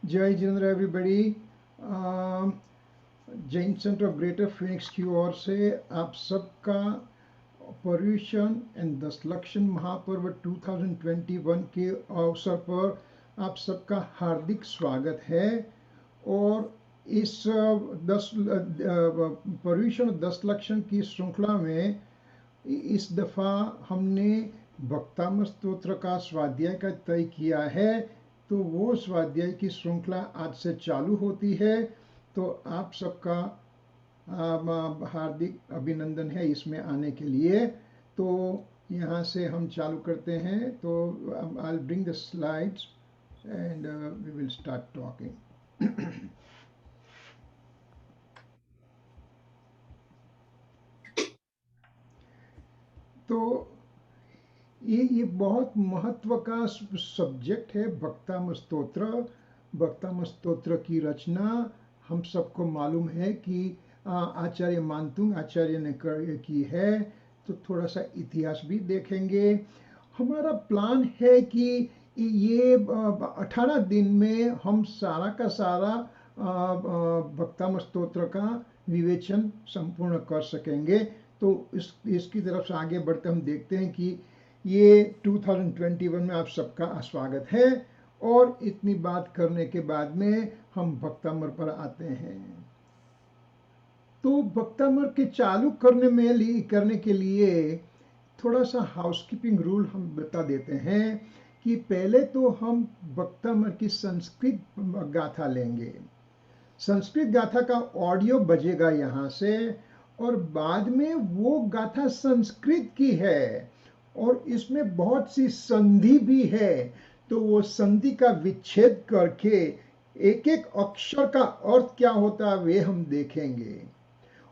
जय Jinendra everybody. Jain centre of greater Phoenix की ओर से आप सबका पर्यूषण एंड दशलक्षण महापर्व 2021 के अवसर पर आप सबका हार्दिक स्वागत है। और इस पर्यूषण दशलक्षण की श्रृंखला में इस दफ़ा हमने भक्तामृत स्तोत्र का स्वाध्याय का तय किया है, तो वो स्वाध्याय की श्रृंखला आज से चालू होती है। तो आप सबका हार्दिक अभिनंदन है इसमें आने के लिए। तो यहाँ से हम चालू करते हैं। तो I will bring the slides and we will start talking. तो ये बहुत महत्व का सब्जेक्ट है भक्तामृत स्तोत्र। भक्तामृत स्तोत्र की रचना हम सबको मालूम है कि आचार्य मानतुंग आचार्य ने की है। तो थोड़ा सा इतिहास भी देखेंगे। हमारा प्लान है कि ये 18 दिन में हम सारा का सारा भक्तामृत स्तोत्र का विवेचन संपूर्ण कर सकेंगे। तो इसकी तरफ से आगे बढ़ते हम देखते हैं कि ये 2021 में आप सबका स्वागत है। और इतनी बात करने के बाद में हम भक्तामृत पर आते हैं। तो भक्तामृत के चालू करने के लिए थोड़ा सा हाउसकीपिंग रूल हम बता देते हैं कि पहले तो हम भक्तामृत की संस्कृत गाथा लेंगे। संस्कृत गाथा का ऑडियो बजेगा यहाँ से, और बाद में वो गाथा संस्कृत की है और इसमें बहुत सी संधि भी है। तो वो संधि का विच्छेद करके एक एक अक्षर का अर्थ क्या होता है वे हम देखेंगे।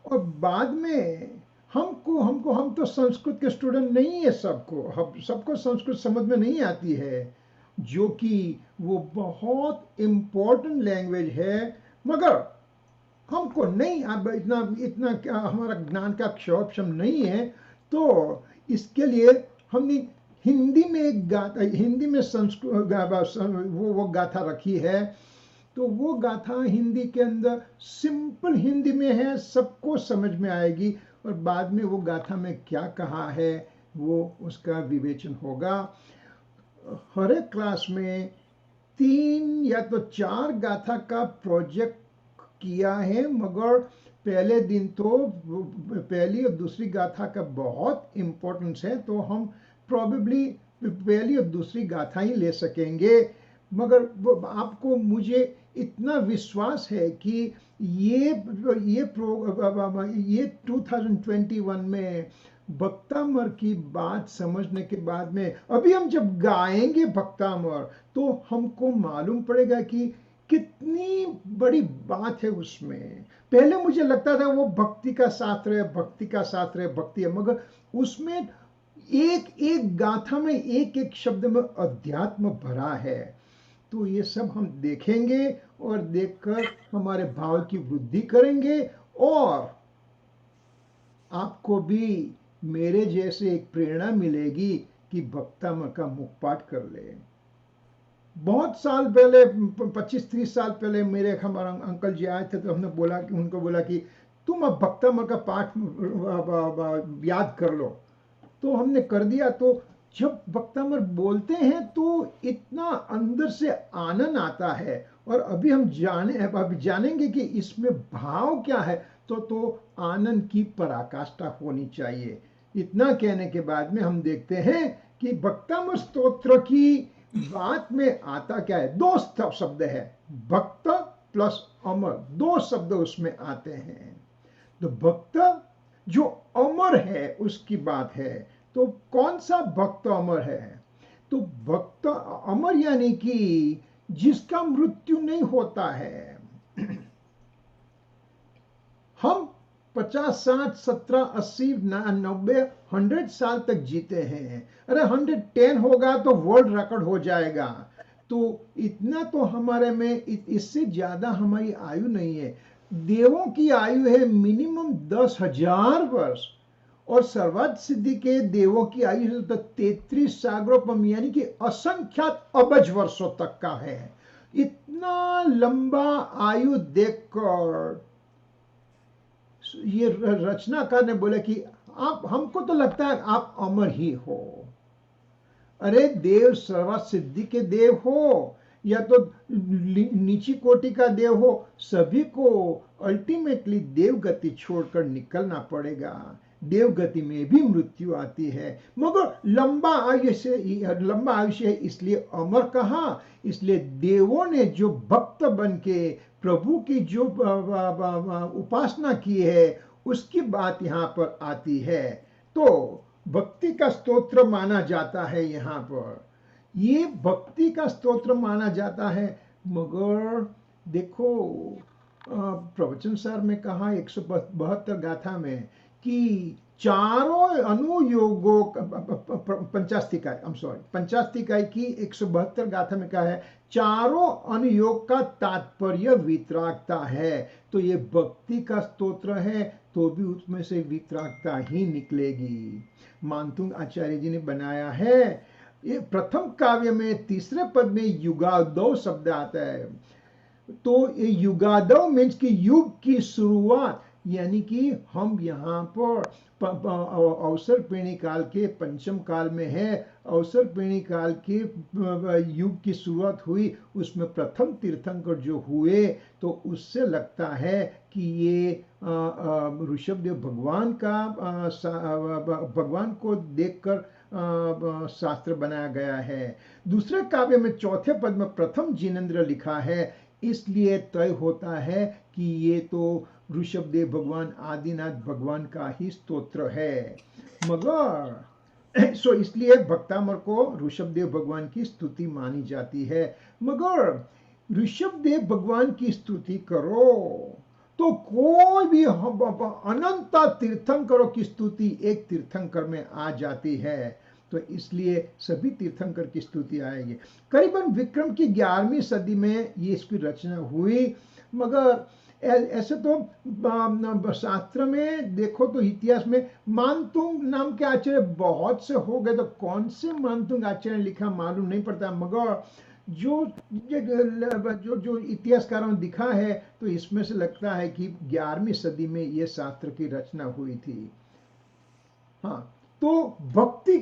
और बाद में हम तो संस्कृत के स्टूडेंट नहीं है। सबको संस्कृत समझ में नहीं आती है, जो कि वो बहुत इम्पोर्टेंट लैंग्वेज है। मगर हमको नहीं, अब इतना क्या हमारा ज्ञान का क्षोभम नहीं है। तो इसके लिए हमने हिंदी में हिंदी में संस्कृत वो गाथा रखी है। तो वो गाथा हिंदी के अंदर सिंपल हिंदी में है, सबको समझ में आएगी। और बाद में वो गाथा में क्या कहा है वो उसका विवेचन होगा। हर एक क्लास में 3 या तो 4 गाथा का प्रोजेक्ट किया है, मगर पहले दिन तो पहली और दूसरी गाथा का बहुत इम्पोर्टेंस है। तो हम प्रॉबेबली पहली और दूसरी गाथा ही ले सकेंगे। मगर आपको मुझे इतना विश्वास है कि ये 2021 में भक्तामृत की बात समझने के बाद में अभी हम जब गाएंगे भक्तामृत तो हमको मालूम पड़ेगा कि कितनी बड़ी बात है उसमें। पहले मुझे लगता था वो भक्ति का शास्त्र है, भक्ति का शास्त्र है, भक्ति है, मगर उसमें एक एक गाथा में एक एक शब्द में अध्यात्म भरा है। तो ये सब हम देखेंगे और देखकर हमारे भाव की वृद्धि करेंगे। और आपको भी मेरे जैसे एक प्रेरणा मिलेगी कि भक्तामृत का मुखपाठ कर ले। बहुत साल पहले 25-30 साल पहले मेरे हमारा अंकल जी आए थे, तो हमने उनको बोला कि तुम अब भक्तामृत का पाठ याद कर लो। तो हमने कर दिया। तो जब भक्तामृत बोलते हैं तो इतना अंदर से आनंद आता है। और अभी हम जानेंगे कि इसमें भाव क्या है। तो आनंद की पराकाष्ठा होनी चाहिए। इतना कहने के बाद में हम देखते हैं कि भक्तामृत स्तोत्र की बात में आता क्या है। 2 शब्द है, भक्त प्लस अमर, 2 शब्द उसमें आते हैं। तो भक्त जो अमर है उसकी बात है। तो कौन सा भक्त अमर है? तो भक्त अमर यानी कि जिसका मृत्यु नहीं होता है। हम 50, 60, 70, 80, 90, 100 साल तक जीते हैं। अरे 110 होगा तो वर्ल्ड रिकॉर्ड हो जाएगा। तो इतना तो हमारे में, इससे ज्यादा हमारी आयु नहीं है। देवों की आयु है मिनिमम 10,000 वर्ष, और सर्वात सिद्धि के देवों की आयु तो 33 सागरोपम यानी कि असंख्यात अबज वर्षों तक का है। इतना लंबा आयु देखकर ये रचनाकार ने बोला कि आप, हमको तो लगता है आप अमर ही हो। अरे देव सर्वसिद्धि के देव हो या तो नीची कोटि का देव हो, सभी को अल्टीमेटली देव गति छोड़कर निकलना पड़ेगा। देव गति में भी मृत्यु आती है, मगर लंबा आयुष्य है इसलिए अमर कहा। इसलिए देवों ने जो भक्त बन के प्रभु की जो उपासना की है उसकी बात यहाँ पर आती है। तो भक्ति का स्तोत्र माना जाता है, यहाँ पर ये भक्ति का स्तोत्र माना जाता है। मगर देखो प्रवचन सार में कहा 172 गाथा में कि चारों अनुयोगों, पंचास्तिकाय की 172 गाथा में कहा है चारों अनुयोग का तात्पर्य वितरागता है। तो ये भक्ति का स्तोत्र है तो भी उसमें से वितरागता ही निकलेगी। मानतुंग आचार्य जी ने बनाया है। ये प्रथम काव्य में तीसरे पद में युगादौ शब्द आता है। तो ये युगादौ मीन्स कि युग की शुरुआत, यानी कि हम यहाँ पर अवसर पीढ़ी काल के पंचम काल में है। अवसर पीढ़ी काल के युग की शुरुआत हुई, उसमें प्रथम तीर्थंकर जो हुए तो उससे लगता है कि ये ऋषभदेव भगवान को देखकर शास्त्र बनाया गया है। दूसरे काव्य में चौथे पद में प्रथम जिनेन्द्र लिखा है, इसलिए तय होता है कि ये तो ऋषभदेव भगवान आदिनाथ भगवान का ही स्तोत्र है। मगर इसलिए भक्तामर को ऋषभदेव भगवान की स्तुति मानी जाती है। मगर ऋषभदेव भगवान की स्तुति करो तो कोई भी अनंत तीर्थंकरों की स्तुति एक तीर्थंकर में आ जाती है। तो इसलिए सभी तीर्थंकर की स्तुति आएगी। करीबन विक्रम की 11वीं सदी में ये इसकी रचना हुई। मगर ऐसे तो शास्त्र में देखो तो इतिहास में मानतुंग नाम के आचार्य बहुत से हो गए, तो कौन से मानतुंग आचार्य ने लिखा मालूम नहीं पड़ता। मगर जो इतिहासकारों ने दिखा है तो इसमें से लगता है कि 11वीं सदी में ये शास्त्र की रचना हुई थी। हाँ, तो भक्ति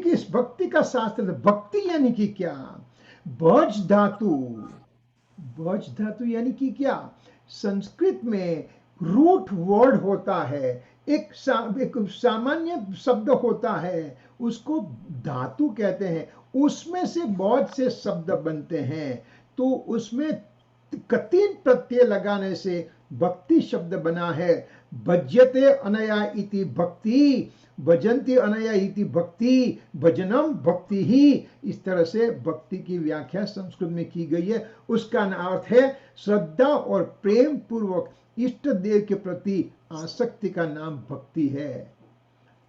का शास्त्र, भक्ति यानी कि क्या? बज धातु यानी कि क्या? संस्कृत में रूट वर्ड होता है, एक सामान्य शब्द होता है, उसको धातु कहते हैं। उसमें से बहुत से शब्द बनते हैं, तो उसमें 3 प्रत्यय लगाने से भक्ति शब्द बना है। भज्यते अनया इति भक्ति, भजन्ति अनया इति भक्ति, भजनम भक्ति ही। इस तरह से भक्ति की व्याख्या संस्कृत में की गई है। उसका अर्थ है श्रद्धा और प्रेम पूर्वक इष्ट देव के प्रति आसक्ति का नाम भक्ति है।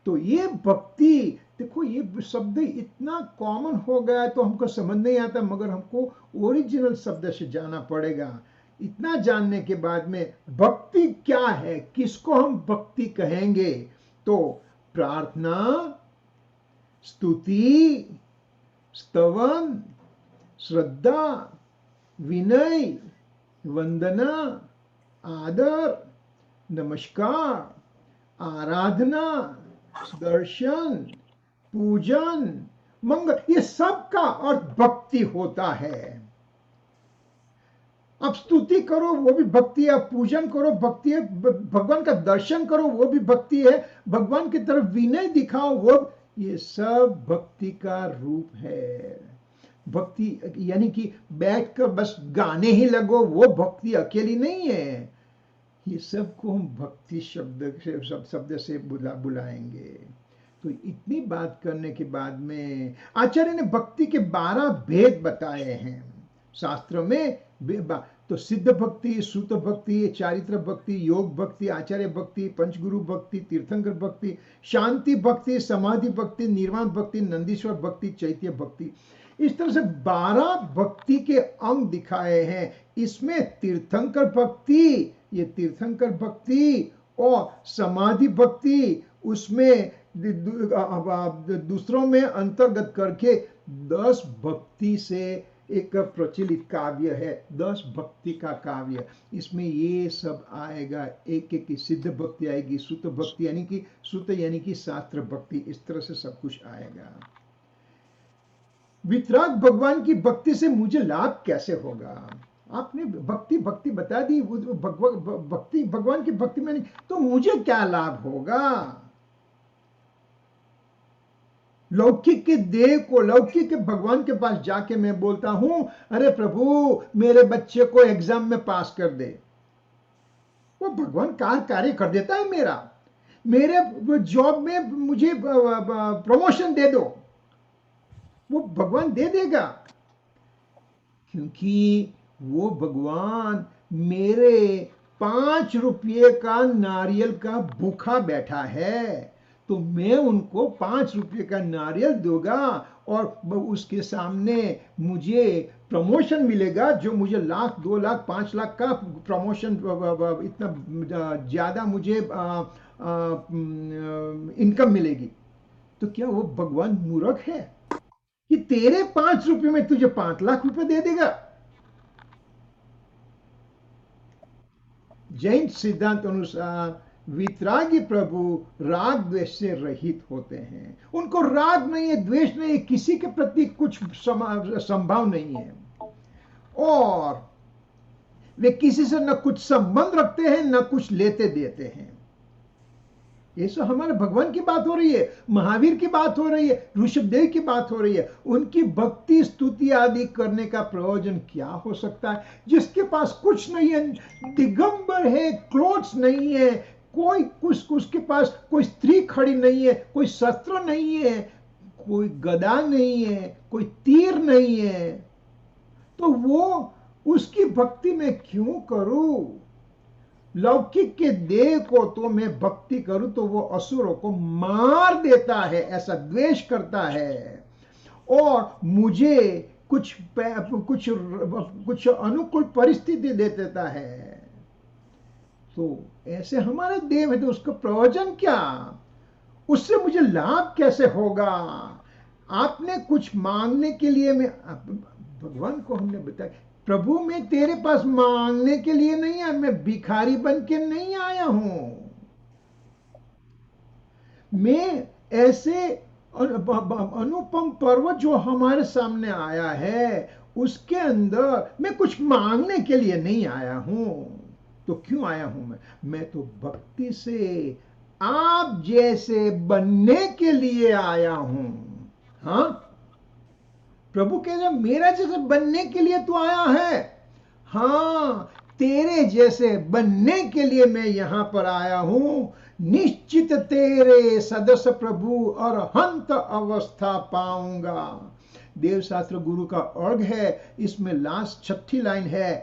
तो ये भक्ति, देखो ये शब्द इतना कॉमन हो गया है तो हमको समझ नहीं आता, मगर हमको ओरिजिनल शब्द से जाना पड़ेगा। इतना जानने के बाद में भक्ति क्या है, किसको हम भक्ति कहेंगे? तो प्रार्थना, स्तुति, स्तवन, श्रद्धा, विनय, वंदना, आदर, नमस्कार, आराधना, दर्शन, पूजन, मंगल, ये सब का अर्थ भक्ति होता है। आप स्तुति करो वो भी भक्ति है, पूजन करो भक्ति है, भगवान का दर्शन करो वो भी भक्ति है, भगवान की तरफ विनय दिखाओ वो, ये सब भक्ति का रूप है। भक्ति यानी कि बैठकर बस गाने ही लगो, वो भक्ति अकेली नहीं है। ये सब को हम भक्ति शब्द से बुलाएंगे। तो इतनी बात करने के बाद में आचार्य ने भक्ति के 12 भेद बताए हैं शास्त्र में। तो सिद्ध भक्ति, श्रुत भक्ति, चारित्र भक्ति, योग भक्ति, आचार्य भक्ति, पंचगुरु भक्ति, तीर्थंकर भक्ति, शांति भक्ति, समाधि भक्ति, निर्वाण भक्ति, नंदीश्वर भक्ति, चैत्य भक्ति। इस तरह से 12 भक्ति के अंग दिखाए हैं। इसमें तीर्थंकर भक्ति, ये तीर्थंकर भक्ति और समाधि भक्ति, उसमें दूसरों में अंतर्गत करके 10 भक्ति से एक प्रचलित काव्य है 10 भक्ति का काव्य, इसमें ये सब आएगा, एक एक की सिद्ध भक्ति आएगी, सुत भक्ति यानी कि सुत यानी कि शास्त्र भक्ति, इस तरह से सब कुछ आएगा। वितराग भगवान की भक्ति से मुझे लाभ कैसे होगा? आपने भक्ति भक्ति बता दी, भक्ति भगवान की भक्ति में नहीं, तो मुझे क्या लाभ होगा? लौकिक के देव को, लौकिक के भगवान के पास जाके मैं बोलता हूं, अरे प्रभु मेरे बच्चे को एग्जाम में पास कर दे, वो भगवान कार्य कर देता है मेरे जॉब में मुझे प्रमोशन दे दो, वो भगवान दे देगा, क्योंकि वो भगवान मेरे 5 रुपये का नारियल का भूखा बैठा है, तो मैं उनको 5 रुपये का नारियल दूंगा और उसके सामने मुझे प्रमोशन मिलेगा, जो मुझे 1 लाख 2 लाख 5 लाख का प्रमोशन, इतना ज्यादा मुझे इनकम मिलेगी। तो क्या वो भगवान मूर्ख है कि तेरे 5 रुपये में तुझे 5 लाख रुपए दे देगा? जैन सिद्धांत अनुसार वितरागी प्रभु राग द्वेष से रहित होते हैं, उनको राग नहीं है, द्वेष नहीं है, किसी के प्रति कुछ संभाव नहीं है, और वे किसी से न कुछ संबंध रखते हैं न कुछ लेते देते हैं। ये सब हमारे भगवान की बात हो रही है, महावीर की बात हो रही है, ऋषभदेव की बात हो रही है। उनकी भक्ति स्तुति आदि करने का प्रयोजन क्या हो सकता है? जिसके पास कुछ नहीं है, दिगंबर है, क्लोथ्स नहीं है, कोई कुछ, उसके पास कोई स्त्री खड़ी नहीं है, कोई शस्त्र नहीं है, कोई गदा नहीं है, कोई तीर नहीं है, तो वो उसकी भक्ति में क्यों करूं? लौकिक के देव को तो मैं भक्ति करूं तो वो असुरों को मार देता है, ऐसा द्वेष करता है, और मुझे कुछ अनुकूल परिस्थिति दे देता है। तो ऐसे हमारे देव है, तो उसका प्रयोजन क्या? उससे मुझे लाभ कैसे होगा? आपने कुछ मांगने के लिए, मैं भगवान को हमने बताया, प्रभु मैं तेरे पास मांगने के लिए नहीं आया, मैं भिखारी बन के नहीं आया हूं, मैं ऐसे अनुपम पर्वत जो हमारे सामने आया है उसके अंदर मैं कुछ मांगने के लिए नहीं आया हूं। तो क्यों आया हूं मैं तो भक्ति से आप जैसे बनने के लिए आया हूं। हाँ, प्रभु कह रहे मेरा जैसे बनने के लिए तू आया है? हाँ, तेरे जैसे बनने के लिए मैं यहां पर आया हूं। निश्चित तेरे सदस्य प्रभु अरहंत अवस्था पाऊंगा। देवशास्त्र गुरु का अर्घ है, इसमें लास्ट 6ठी लाइन है,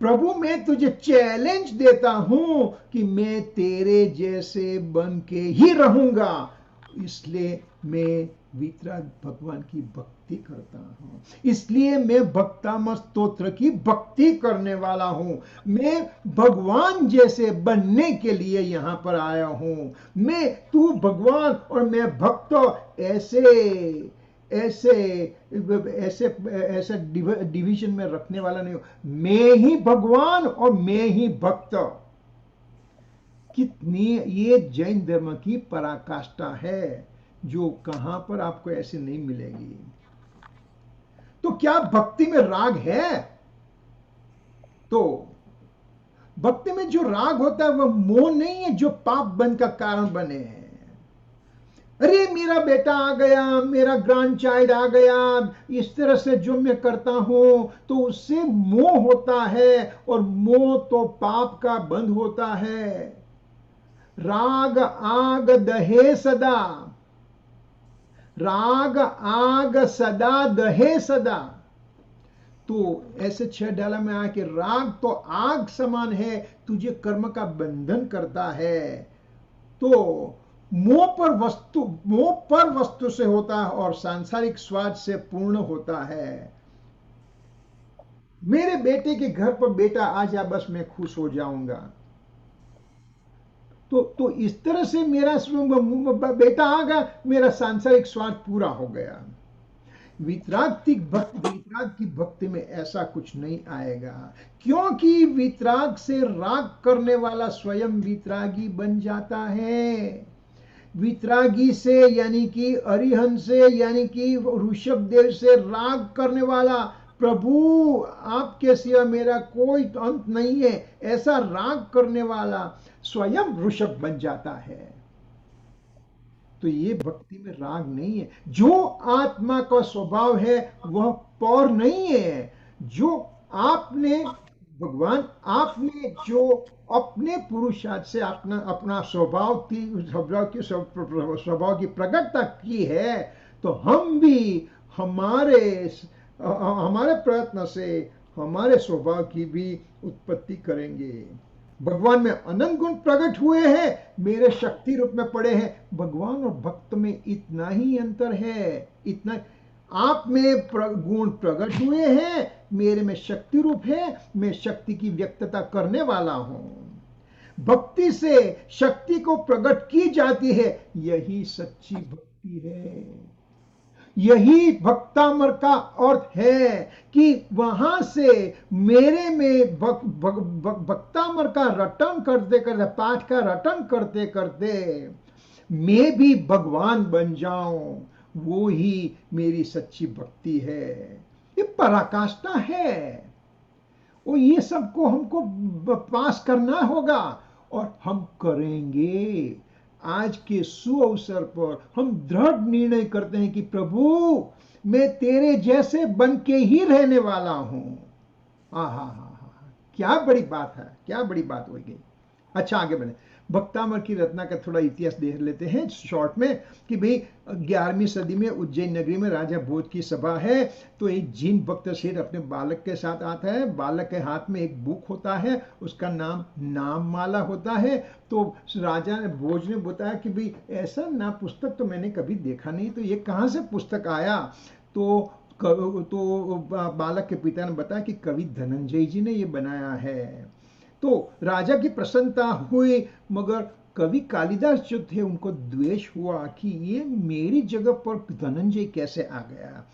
प्रभु मैं तुझे चैलेंज देता हूं कि मैं तेरे जैसे बन के ही रहूंगा, इसलिए मैं वितराग भगवान की भक्ति करता हूं, इसलिए मैं भक्तामृत स्तोत्र की भक्ति करने वाला हूं। मैं भगवान जैसे बनने के लिए यहां पर आया हूं। मैं, तू भगवान और मैं भक्त, ऐसे ऐसे ऐसे ऐसे डिवीजन में रखने वाला नहीं हूं। मैं ही भगवान और मैं ही भक्त। कितनी ये जैन धर्म की पराकाष्ठा है, जो कहां पर आपको ऐसे नहीं मिलेगी। तो क्या भक्ति में राग है? तो भक्ति में जो राग होता है वह मोह नहीं है जो पाप बन का कारण बने हैं। अरे मेरा बेटा आ गया, मेरा ग्रैंड चाइल्ड आ गया, इस तरह से जो मैं करता हूं तो उससे मोह होता है, और मोह तो पाप का बंध होता है। राग आग दहे सदा, राग आग सदा दहे सदा। तो ऐसे 6 डाला में आके राग तो आग समान है, तुझे कर्म का बंधन करता है। तो मोह पर वस्तु से होता है और सांसारिक स्वाद से पूर्ण होता है। मेरे बेटे के घर पर बेटा आ जा, बस मैं खुश हो जाऊंगा। तो इस तरह से मेरा बेटा आ गया, मेरा सांसारिक स्वाद पूरा हो गया। वितराग की भक्ति में ऐसा कुछ नहीं आएगा, क्योंकि वितराग से राग करने वाला स्वयं वितरागी बन जाता है। वितरागी से यानी कि अरिहंत से यानी कि ऋषभ देव से राग करने वाला, प्रभु आपके सिवा मेरा कोई अंत नहीं है, ऐसा राग करने वाला स्वयं ऋषभ बन जाता है। तो ये भक्ति में राग नहीं है। जो आत्मा का स्वभाव है वह पौर नहीं है। जो आपने भगवान आपने जो अपने पुरुषार्थ से अपना अपना स्वभाव की प्रकटता की है, तो हम भी हमारे हमारे प्रयत्न से हमारे स्वभाव की भी उत्पत्ति करेंगे। भगवान में अनंत गुण प्रकट हुए हैं, मेरे शक्ति रूप में पड़े हैं। भगवान और भक्त में इतना ही अंतर है, इतना। आप में गुण प्रकट हुए हैं, मेरे में शक्ति रूप है, मैं शक्ति की व्यक्तता करने वाला हूं। भक्ति से शक्ति को प्रकट की जाती है, यही सच्ची भक्ति है। यही भक्तामर का अर्थ है कि वहां से मेरे में भक्तामर का रटन करते करते, पाठ का रटन करते करते मैं भी भगवान बन जाऊं, वो ही मेरी सच्ची भक्ति है। ये पराकाष्ठा है, और ये सबको हमको पास करना होगा, और हम करेंगे। आज के सुअवसर पर हम दृढ़ निर्णय करते हैं कि प्रभु मैं तेरे जैसे बन के ही रहने वाला हूं। क्या बड़ी बात है, क्या बड़ी बात हो गई। अच्छा, आगे बढ़े। भक्तामर की रचना का थोड़ा इतिहास देख लेते हैं शॉर्ट में कि भाई 11वीं सदी में उज्जैन नगरी में राजा भोज की सभा है। तो एक जीन भक्त शेर अपने बालक के साथ आता है। बालक के हाथ में एक बुक होता है, उसका नाम नाममाला होता है। तो राजा ने भोज ने बताया कि भाई ऐसा ना पुस्तक तो मैंने कभी देखा नहीं, तो ये कहाँ से पुस्तक आया। तो बालक के पिता ने बताया कि कवि धनंजय जी ने ये बनाया है। तो राजा की प्रसन्नता हुई, मगर कवि कालिदास जो थे उनको द्वेष हुआ कि ये मेरी जगह पर धनंजय कैसे आ गया।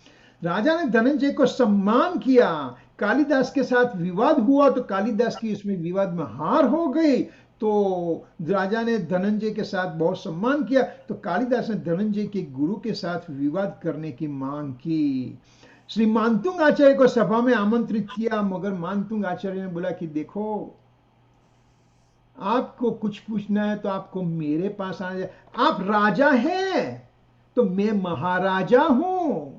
राजा ने धनंजय को सम्मान किया। कालिदास के साथ विवाद हुआ तो कालिदास की इसमें विवाद में हार हो गई। तो राजा ने धनंजय के साथ बहुत सम्मान किया, तो कालिदास ने धनंजय के गुरु के साथ विवाद करने की मांग की। श्री मानतुंग आचार्य को सभा में आमंत्रित किया, मगर मानतुंग आचार्य ने बोला कि देखो, आपको कुछ पूछना है तो आपको मेरे पास आना है। आप राजा हैं तो मैं महाराजा हूं,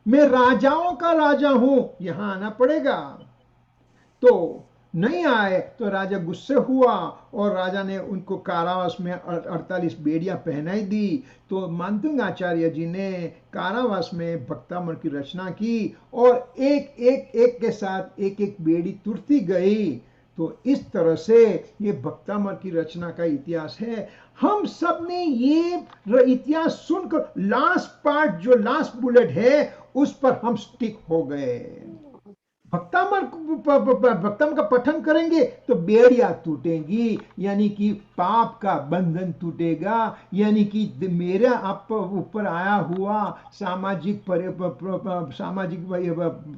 मैं राजाओं का राजा हूं, यहां आना पड़ेगा। तो नहीं आए तो राजा गुस्से हुआ, और राजा ने उनको कारावास में 48 बेड़ियां पहनाई दी। तो मानतुंग आचार्य जी ने कारावास में भक्तामर की रचना की, और एक एक एक के साथ एक एक बेड़ी तुरती गई। तो इस तरह से ये भक्तामर की रचना का इतिहास है। हम सब ने ये इतिहास सुनकर लास्ट पार्ट, जो लास्ट बुलेट है, उस पर हम स्टिक हो गए। भक्तामर का पठन करेंगे तो बेड़ियां टूटेंगी, यानी कि पाप का बंधन टूटेगा, यानी कि मेरा आप ऊपर आया हुआ सामाजिक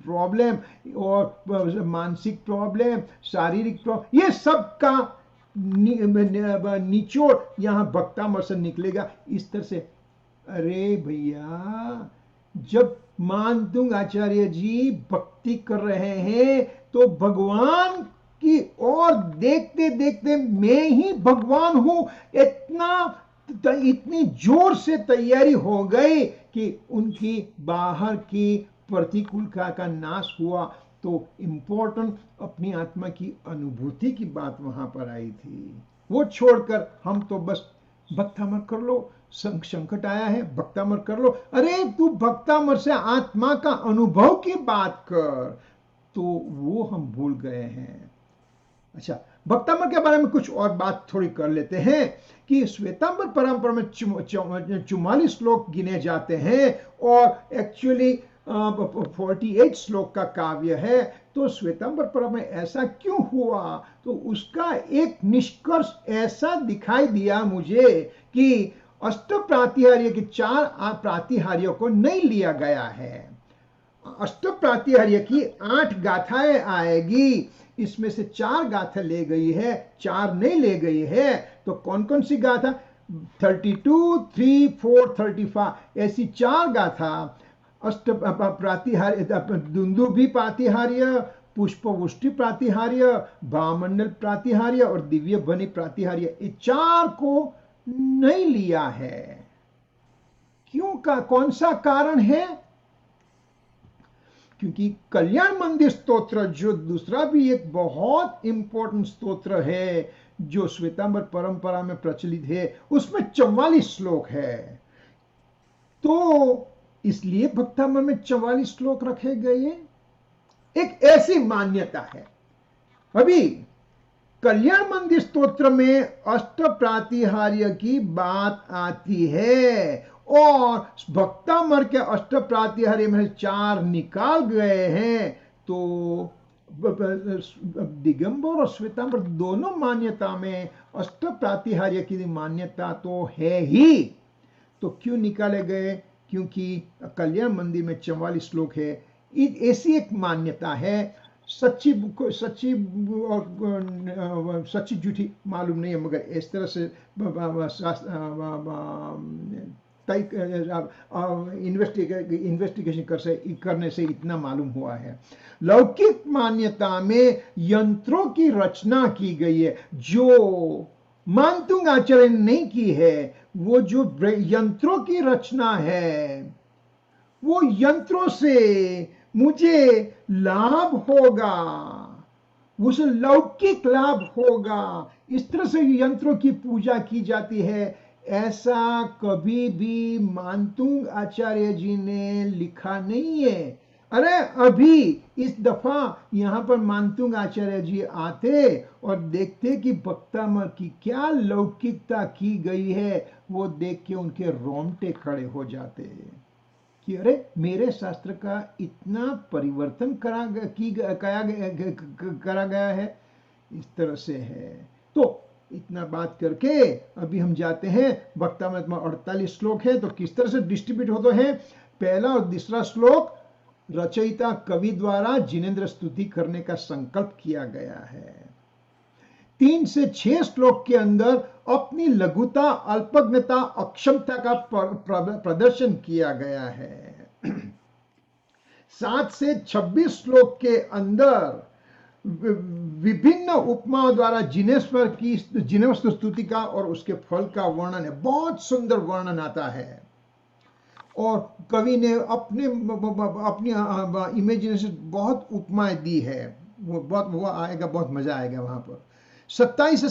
प्रॉब्लम और मानसिक प्रॉब्लम, शारीरिक प्रॉब्लम, ये सब का निचोड़ यहाँ भक्तामर से निकलेगा। इस तरह से, अरे भैया, जब मानतुंग आचार्य जी भक्ति कर रहे हैं तो भगवान की ओर देखते देखते मैं ही भगवान हूं, इतनी जोर से तैयारी हो गई कि उनकी बाहर की प्रतिकूलता का नाश हुआ। तो इंपॉर्टेंट अपनी आत्मा की अनुभूति की बात वहां पर आई थी। वो छोड़कर हम तो बस भक्तामर कर लो, संकट आया है भक्तामर कर लो। अरे तू भक्तामर से आत्मा का अनुभव की बात कर, तो वो हम भूल गए हैं। अच्छा, भक्तामर के बारे में कुछ और बात थोड़ी कर लेते हैं कि श्वेतांबर परंपरा में 44 श्लोक गिने जाते हैं, और एक्चुअली 48 श्लोक का काव्य है। तो श्वेतांबर परंपरा में ऐसा क्यों हुआ, तो उसका एक निष्कर्ष ऐसा दिखाई दिया मुझे कि अष्ट प्रातिहार्य के 4 प्रातिहार्यों को नहीं लिया गया है। अष्ट प्रातिहार्य की 8 गाथाएं आएगी, इसमें से 4 गाथा ले गई है, 4 नहीं ले गई है। तो कौन कौन सी गाथा? 32, 3, 4, 35 ऐसी 4 गाथा अष्ट प्रातिहार्य, दुंदुभि प्रातिहार्य, पुष्पवृष्टि प्रातिहार्य, भामंडल प्रातिहार्य और दिव्य बनि प्रातिहार्य, ये 4 को नहीं लिया है। क्यों का कौन सा कारण है? क्योंकि कल्याण मंदिर स्तोत्र जो दूसरा भी एक बहुत इंपॉर्टेंट स्तोत्र है जो श्वेतांबर परंपरा में प्रचलित है, उसमें 44 श्लोक है। तो इसलिए भक्तामृत में 44 श्लोक रखे गए। एक ऐसी मान्यता है। अभी कल्याण मंदिर स्तोत्र में अष्ट प्रातिहार्य की बात आती है और भक्तामर के अष्ट प्रातिहार्य में 4 निकाल गए हैं। तो दिगंबर और श्वेतांबर दोनों मान्यता में अष्ट प्रातिहार्य की मान्यता तो है ही। तो क्यों निकाले गए? क्योंकि कल्याण मंदिर में 44 श्लोक है। ऐसी एक मान्यता है, सच्ची सच्ची और सच्ची झूठी मालूम नहीं है, मगर इस तरह से इन्वेस्टिगेशन करने से इतना मालूम हुआ है। लौकिक मान्यता में यंत्रों की रचना की गई है जो मानतुंग आचार्य ने नहीं की है। वो जो यंत्रों की रचना है, वो यंत्रों से मुझे लाभ होगा, उसे लौकिक लाभ होगा, इस तरह से यंत्रों की पूजा की जाती है। ऐसा कभी भी मानतुंग आचार्य जी ने लिखा नहीं है। अरे अभी इस दफा यहां पर मानतुंग आचार्य जी आते और देखते कि भक्तामर की क्या लौकिकता की गई है, वो देख के उनके रोंगटे खड़े हो जाते कि अरे मेरे शास्त्र का इतना परिवर्तन करा गया है। इस तरह से है। तो इतना बात करके अभी हम जाते हैं भक्तामृत में 48 श्लोक है, तो किस तरह से डिस्ट्रीब्यूट होते हैं। पहला और दूसरा श्लोक रचयिता कवि द्वारा जिनेंद्र स्तुति करने का संकल्प किया गया है। 3 से 6 श्लोक के अंदर अपनी लघुता, अल्पज्ञता, अक्षमता का प्रदर्शन किया गया है। 7 से 26 श्लोक के अंदर विभिन्न उपमाओं द्वारा जिनेश्वर स्तुति का और उसके फल का वर्णन है। बहुत सुंदर वर्णन आता है और कवि ने अपनी इमेजिनेशन बहुत उपमाएं दी है। वो आएगा, बहुत मजा आएगा वहां पर। 27 से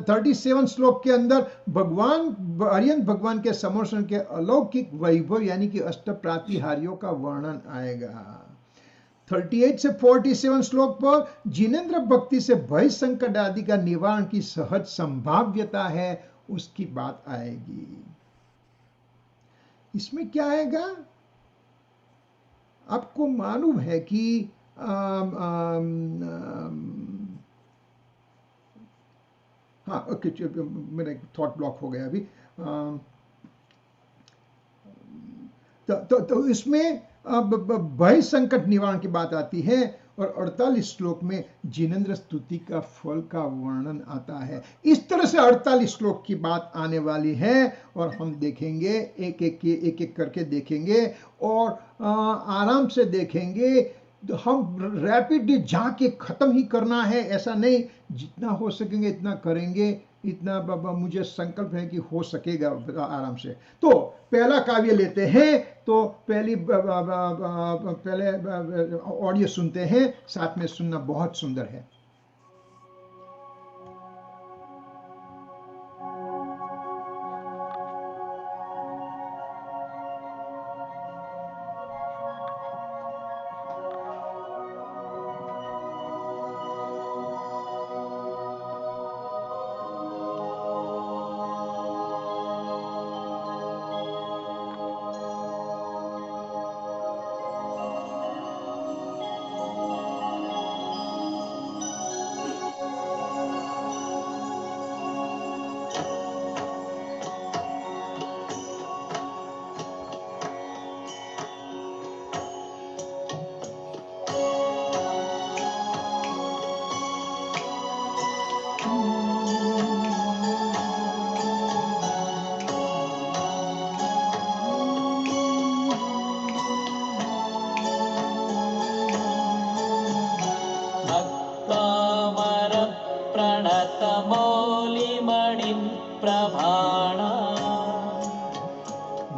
37 श्लोक के अंदर अरिहंत भगवान के समर्षण के अलौकिक वैभव यानी कि अष्ट प्रातिहार्यों का वर्णन आएगा। 38 से 47 श्लोक पर जिनेंद्र भक्ति से भय संकट आदि का निवारण की सहज संभाव्यता है, उसकी बात आएगी। इसमें क्या आएगा? आपको मालूम है कि हाँ ओके, मेरा थॉट ब्लॉक हो गया अभी। तो इसमें भय संकट निवारण की बात आती है और 48 श्लोक में जिनेंद्र स्तुति का फल का वर्णन आता है। इस तरह से 48 श्लोक की बात आने वाली है और हम देखेंगे, एक एक करके देखेंगे और आराम से देखेंगे। तो हम रैपिडली जाके खत्म ही करना है ऐसा नहीं, जितना हो सकेंगे इतना करेंगे। इतना मुझे संकल्प है कि हो सकेगा आराम से। तो पहला काव्य लेते हैं, तो पहले ऑडियो सुनते हैं, साथ में सुनना बहुत सुंदर है। रत्नमौलिमणिं प्रभाणा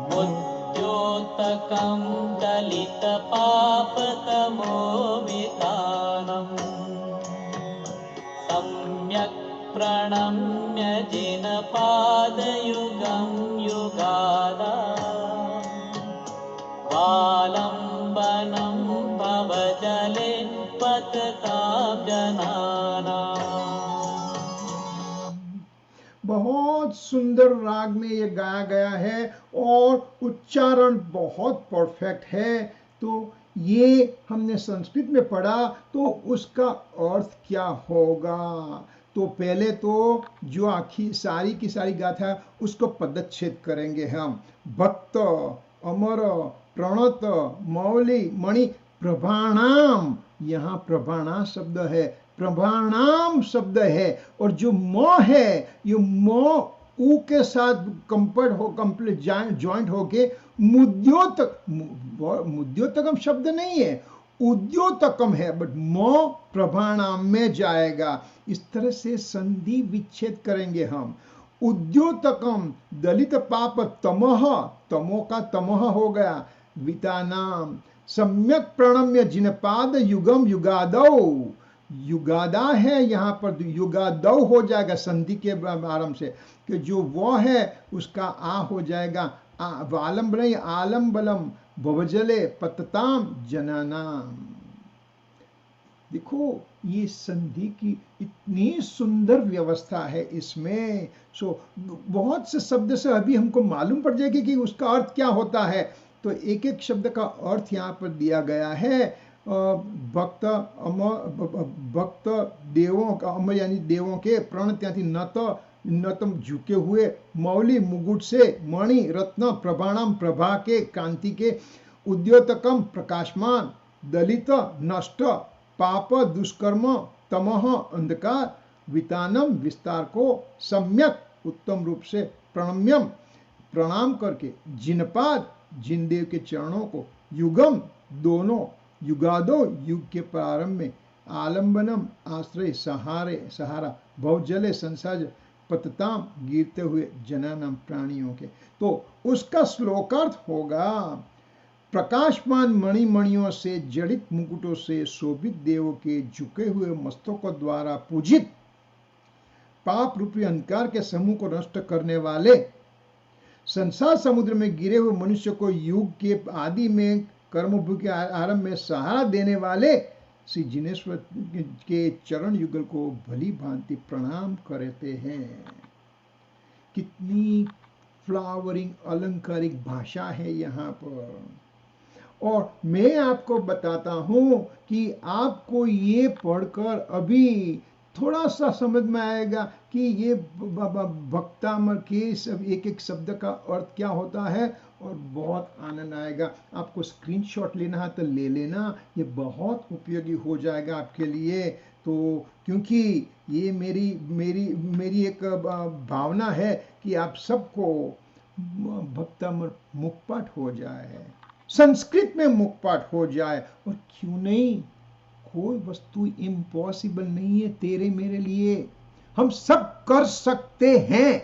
मुद्योतकं दलितपापतमोवितानम् सम्यक् प्रणम्य जिनपादयुगं युगादा आलम्बनं भवजले पततां जनानाम्। बहुत सुंदर राग में ये गाया गया है और उच्चारण बहुत परफेक्ट है। तो ये हमने संस्कृत में पढ़ा, तो उसका अर्थ क्या होगा? तो पहले तो जो आखिर सारी की सारी गाथा है उसको पदच्छेद करेंगे हम। भक्त, अमर, प्रणत, मौली, मणि, प्रभाणाम, यहाँ प्रभाणा शब्द है, प्रभाणाम शब्द है। और जो म है, ये म ऊ के साथ कंप्लीट ज्वाइंट होके मुद्योतक, मुद्योतकम शब्द नहीं है, उद्योतकम है, बट म प्रभाणाम में जाएगा। इस तरह से संधि विच्छेद करेंगे हम। उद्योतकम दलित पाप तमह, तमो का तमह हो गया, वितानाम सम्यक प्रणम्य जिनपाद युगम युगादौ, युगादा है यहाँ पर, युगादौ हो जाएगा संधि के आरंभ से, कि जो वो है उसका आ हो जाएगा वालंब नहीं, आलम्बलम भवजले पतताम जनानाम। देखो ये संधि की इतनी सुंदर व्यवस्था है इसमें। सो बहुत से शब्द से अभी हमको मालूम पड़ जाएगी कि उसका अर्थ क्या होता है। तो एक एक शब्द का अर्थ यहाँ पर दिया गया है। भक्त भक्त देवों का, अम यानी देवों के, प्रणत यानी नत, नतम झुके हुए, मौली मुकुट से, मणि रत्न प्रभाणम प्रभा के, कांति के, उद्योतकम प्रकाशमान, दलित नष्ट, पाप दुष्कर्म, तमह अंधकार, वितानम विस्तार को, सम्यक उत्तम रूप से, प्रणम्यम प्रणाम करके, जिनपाद जिनदेव के चरणों को, युगम दोनों, युगादो युग के प्रारंभ में, आलंबनम आश्रय सहारा, भवजले संसार, पतताम गिरते हुए, जनानाम प्राणियों के। तो उसका श्लोकार्थ होगा, प्रकाशमान मणिमणियों से जड़ित मुकुटों से शोभित देवों के झुके हुए मस्तकों द्वारा पूजित, पाप रूपी अंधकार के समूह को नष्ट करने वाले, संसार समुद्र में गिरे हुए मनुष्य को युग के आदि में, कर्मभूमि के आरंभ में सहारा देने वाले श्री जिनेश्वर के चरण युगल को भली भांति प्रणाम करते हैं। कितनी फ्लावरिंग अलंकारिक भाषा है यहाँ पर। और मैं आपको बताता हूं कि आपको ये पढ़कर अभी थोड़ा सा समझ में आएगा कि ये भक्तामर के सब एक एक शब्द का अर्थ क्या होता है, और बहुत आनंद आएगा। आपको स्क्रीनशॉट लेना है तो ले लेना, ये बहुत उपयोगी हो जाएगा आपके लिए। तो क्योंकि ये मेरी मेरी मेरी एक भावना है कि आप सबको भक्तामर मुखपाठ हो जाए, संस्कृत में मुखपाठ हो जाए। और क्यों नहीं, कोई वस्तु इम्पॉसिबल नहीं है तेरे मेरे लिए। हम सब कर सकते हैं,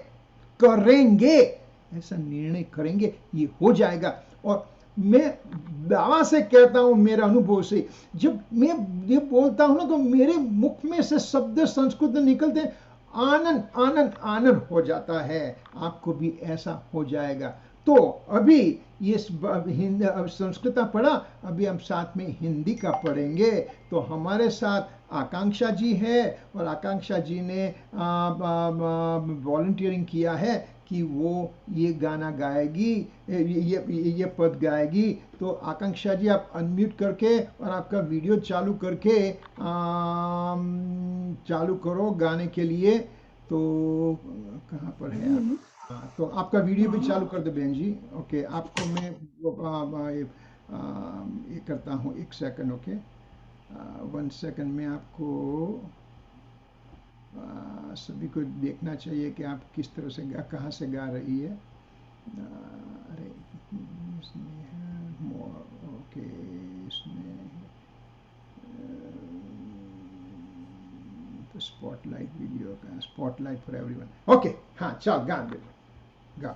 करेंगे, ऐसा निर्णय करेंगे, ये हो जाएगा। और मैं दावा से कहता हूं, मेरे अनुभव से, जब मैं ये बोलता हूं ना, तो मेरे मुख में से शब्द संस्कृत में निकलते हैं, आनंद आनंद आनंद हो जाता है। आपको भी ऐसा हो जाएगा। तो अभी ये संस्कृत पढ़ा, अभी हम साथ में हिंदी का पढ़ेंगे। तो हमारे साथ आकांक्षा जी है, और आकांक्षा जी ने वॉलंटियरिंग किया है कि वो ये गाना गाएगी, ये पद गाएगी। तो आकांक्षा जी आप अनम्यूट करके और आपका वीडियो चालू करके चालू करो गाने के लिए। तो कहाँ पर है आप? तो आपका वीडियो भी चालू कर दो बहन जी। ओके, आपको मैं ये करता हूँ, एक सेकंड। ओके, 1 सेकंड में आपको सभी को देखना चाहिए कि आप किस तरह से कहाँ से गा रही है। अरे इसमें है ओके, इसमें तो स्पॉटलाइट वीडियो का स्पॉटलाइट फॉर एवरीवन। ओके, हाँ चल गा गा।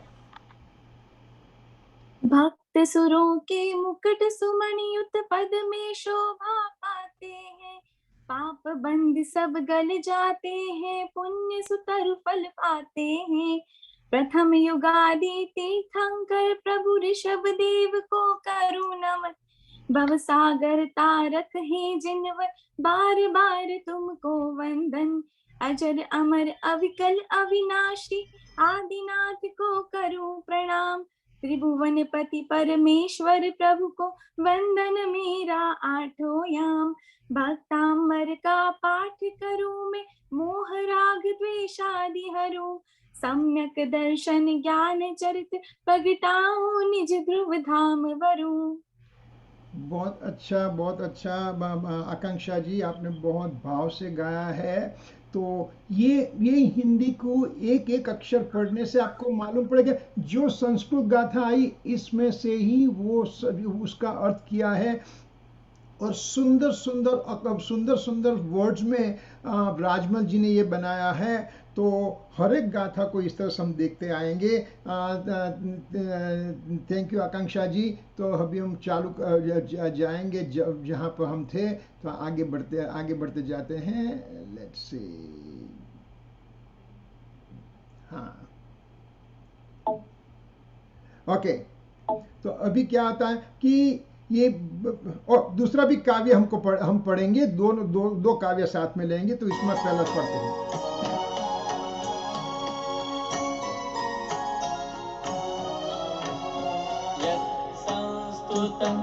भक्त सुरों के मुकुट सुमणियुत पद में शोभा पाते हैं, पाप बंद सब गल जाते हैं, पुण्य सुतर फल पाते हैं। प्रथम युगादि तीर्थंकर प्रभु ऋषभ देव को करूं नमन, भव सागर तारक हैं जिनवर बार बार तुमको वंदन। अजर अमर अविकल अविनाशी आदिनाथ को करूं प्रणाम, त्रिभुवन पति परमेश्वर प्रभु को वंदन मेरा आठों याम। भक्तांबर का पाठ करूं मैं, मोह राग द्वेषादि हरू, सम्यक दर्शन ज्ञान चरित प्रगटाऊं निज ध्रुव धाम वरूं। बहुत अच्छा, बहुत अच्छा आकांक्षा जी, आपने बहुत भाव से गाया है। तो ये हिंदी को एक एक अक्षर पढ़ने से आपको मालूम पड़ेगा जो संस्कृत गाथा आई इसमें से ही वो उसका अर्थ किया है। और सुंदर सुंदर सुंदर सुंदर वर्ड्स में राजमल जी ने ये बनाया है। तो हर एक गाथा को इस तरह से हम देखते आएंगे। थैंक यू आकांक्षा जी। तो अभी हम चालू जाएंगे जहाँ पर हम थे, तो आगे बढ़ते जाते हैं। लेट्स सी, हाँ ओके। तो अभी क्या आता है कि ये और दूसरा भी काव्य हम पढ़ेंगे, दो काव्य साथ में लेंगे। तो इसमें पहला पढ़ते हैं। संस्तुतं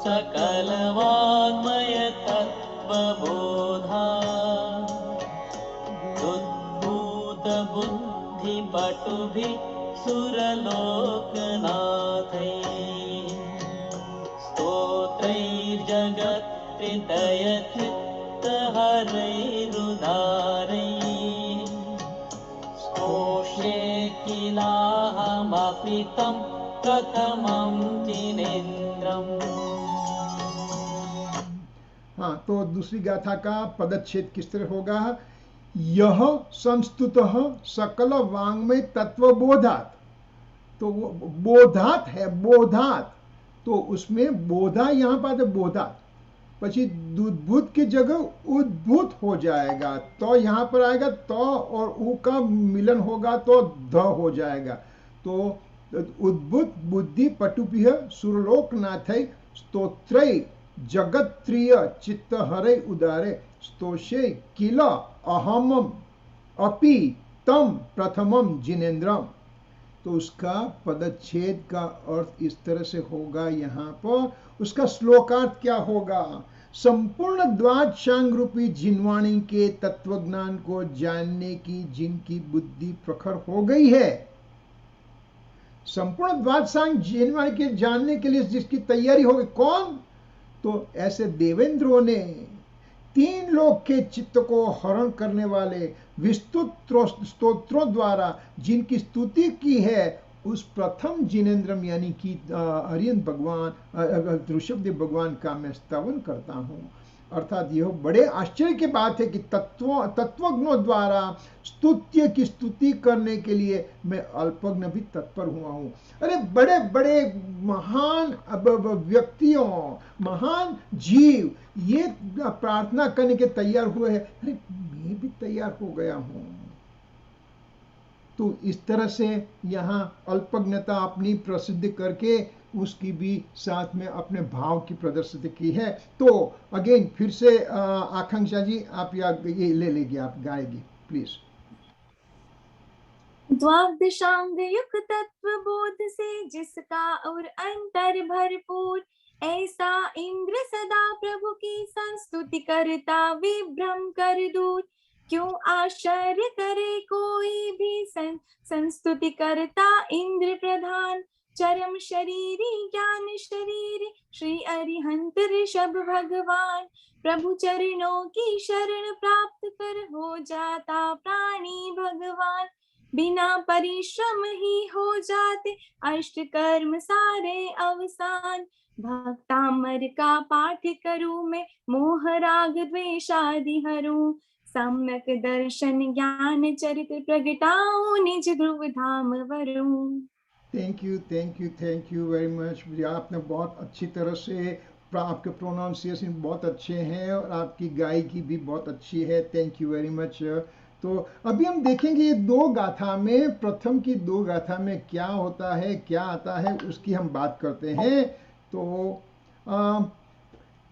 सकलवाङ्मय तत्त्वबोधा, उद्भूत बुद्धिपटुभिः सुरलोकनाथैः, स्तोत्रैर्जगत्कृतयचित्तहरैरुदारैः, स्तोष्ये किलाहमपि तं प्रथमं जिनेन्द्रम्। हाँ, तो दूसरी गाथा का पदच्छेद किस तरह होगा? यह संस्तुतः सकल वाङ्मय तत्वबोधात्। तो वो बोधात है, बोधात। तो उसमें बोधा यहाँ पर बोधात, પછી दुद्भूत की जगह उद्भूत हो जाएगा। तो यहाँ पर आएगा तो और ऊ का मिलन होगा तो ध हो जाएगा। तो उद्भूत बुद्धि पटुपिह सुरलोकनाथै स्तोत्रै जगत्प्रिय चित्तहरै उदारे स्तोषे किल अहमम अपि तम प्रथमम जिनेन्द्रम। तो उसका पदच्छेद का अर्थ इस तरह से होगा। यहाँ पर उसका श्लोकार्थ क्या होगा? संपूर्ण द्वादशांग रूपी जिनवाणी के तत्वज्ञान को जानने की जिनकी बुद्धि प्रखर हो गई है, संपूर्ण द्वादशांग जिनवाणी के जानने के लिए जिसकी तैयारी हो गई, कौन? तो ऐसे देवेंद्रों ने तीन लोक के चित्त को हरण करने वाले विस्तृत स्तोत्रों द्वारा जिनकी स्तुति की है, उस प्रथम जिनेन्द्रम यानी कि अरिहंत भगवान ऋषभदेव भगवान का मैं स्तवन करता हूँ। अर्थात यह बड़े आश्चर्य की बात है कि तत्वज्ञों द्वारा स्तुत्य की स्तुति करने के लिए मैं अल्पज्ञ भी तत्पर हुआ हूँ। अरे बड़े बड़े महान व्यक्तियों, महान जीव ये प्रार्थना करने के तैयार हुए हैं, अरे मैं भी तैयार हो गया हूँ। तो इस तरह से यहाँ अल्पज्ञता अपनी प्रसिद्ध करके उसकी भी साथ में अपने भाव की प्रदर्शित की है। तो अगेन फिर से आकांक्षा जी आप ये ले लेगी, आप गाएगी प्लीज। द्वादशांग युक्त तत्व बोध से जिसका और अंतर भरपूर, ऐसा इंद्र सदा प्रभु की संस्तुति करता विभ्रम कर दूर। क्यों आश्चर्य करे कोई भी संस्तुति करता इंद्र प्रधान, चरम शरीरी ज्ञान शरीरी श्री अरिहंत ऋषभ भगवान। प्रभु चरणों की शरण प्राप्त कर हो जाता प्राणी भगवान, बिना परिश्रम ही हो जाते अष्ट कर्म सारे अवसान। भक्तामर का पाठ करूं मैं, मोह राग द्वेषादि हरू, सम्यक दर्शन ज्ञान चरित्र प्रगटाओ निज ध्रुव धाम वरुण। Thank you very much. आपने बहुत अच्छी तरह से आपके प्रोनाउंसिएशन बहुत अच्छे हैं और आपकी गायकी भी बहुत अच्छी है। Thank you very much. तो अभी हम देखेंगे ये दो गाथा में, प्रथम की दो गाथा में क्या होता है, क्या आता है, उसकी हम बात करते हैं। तो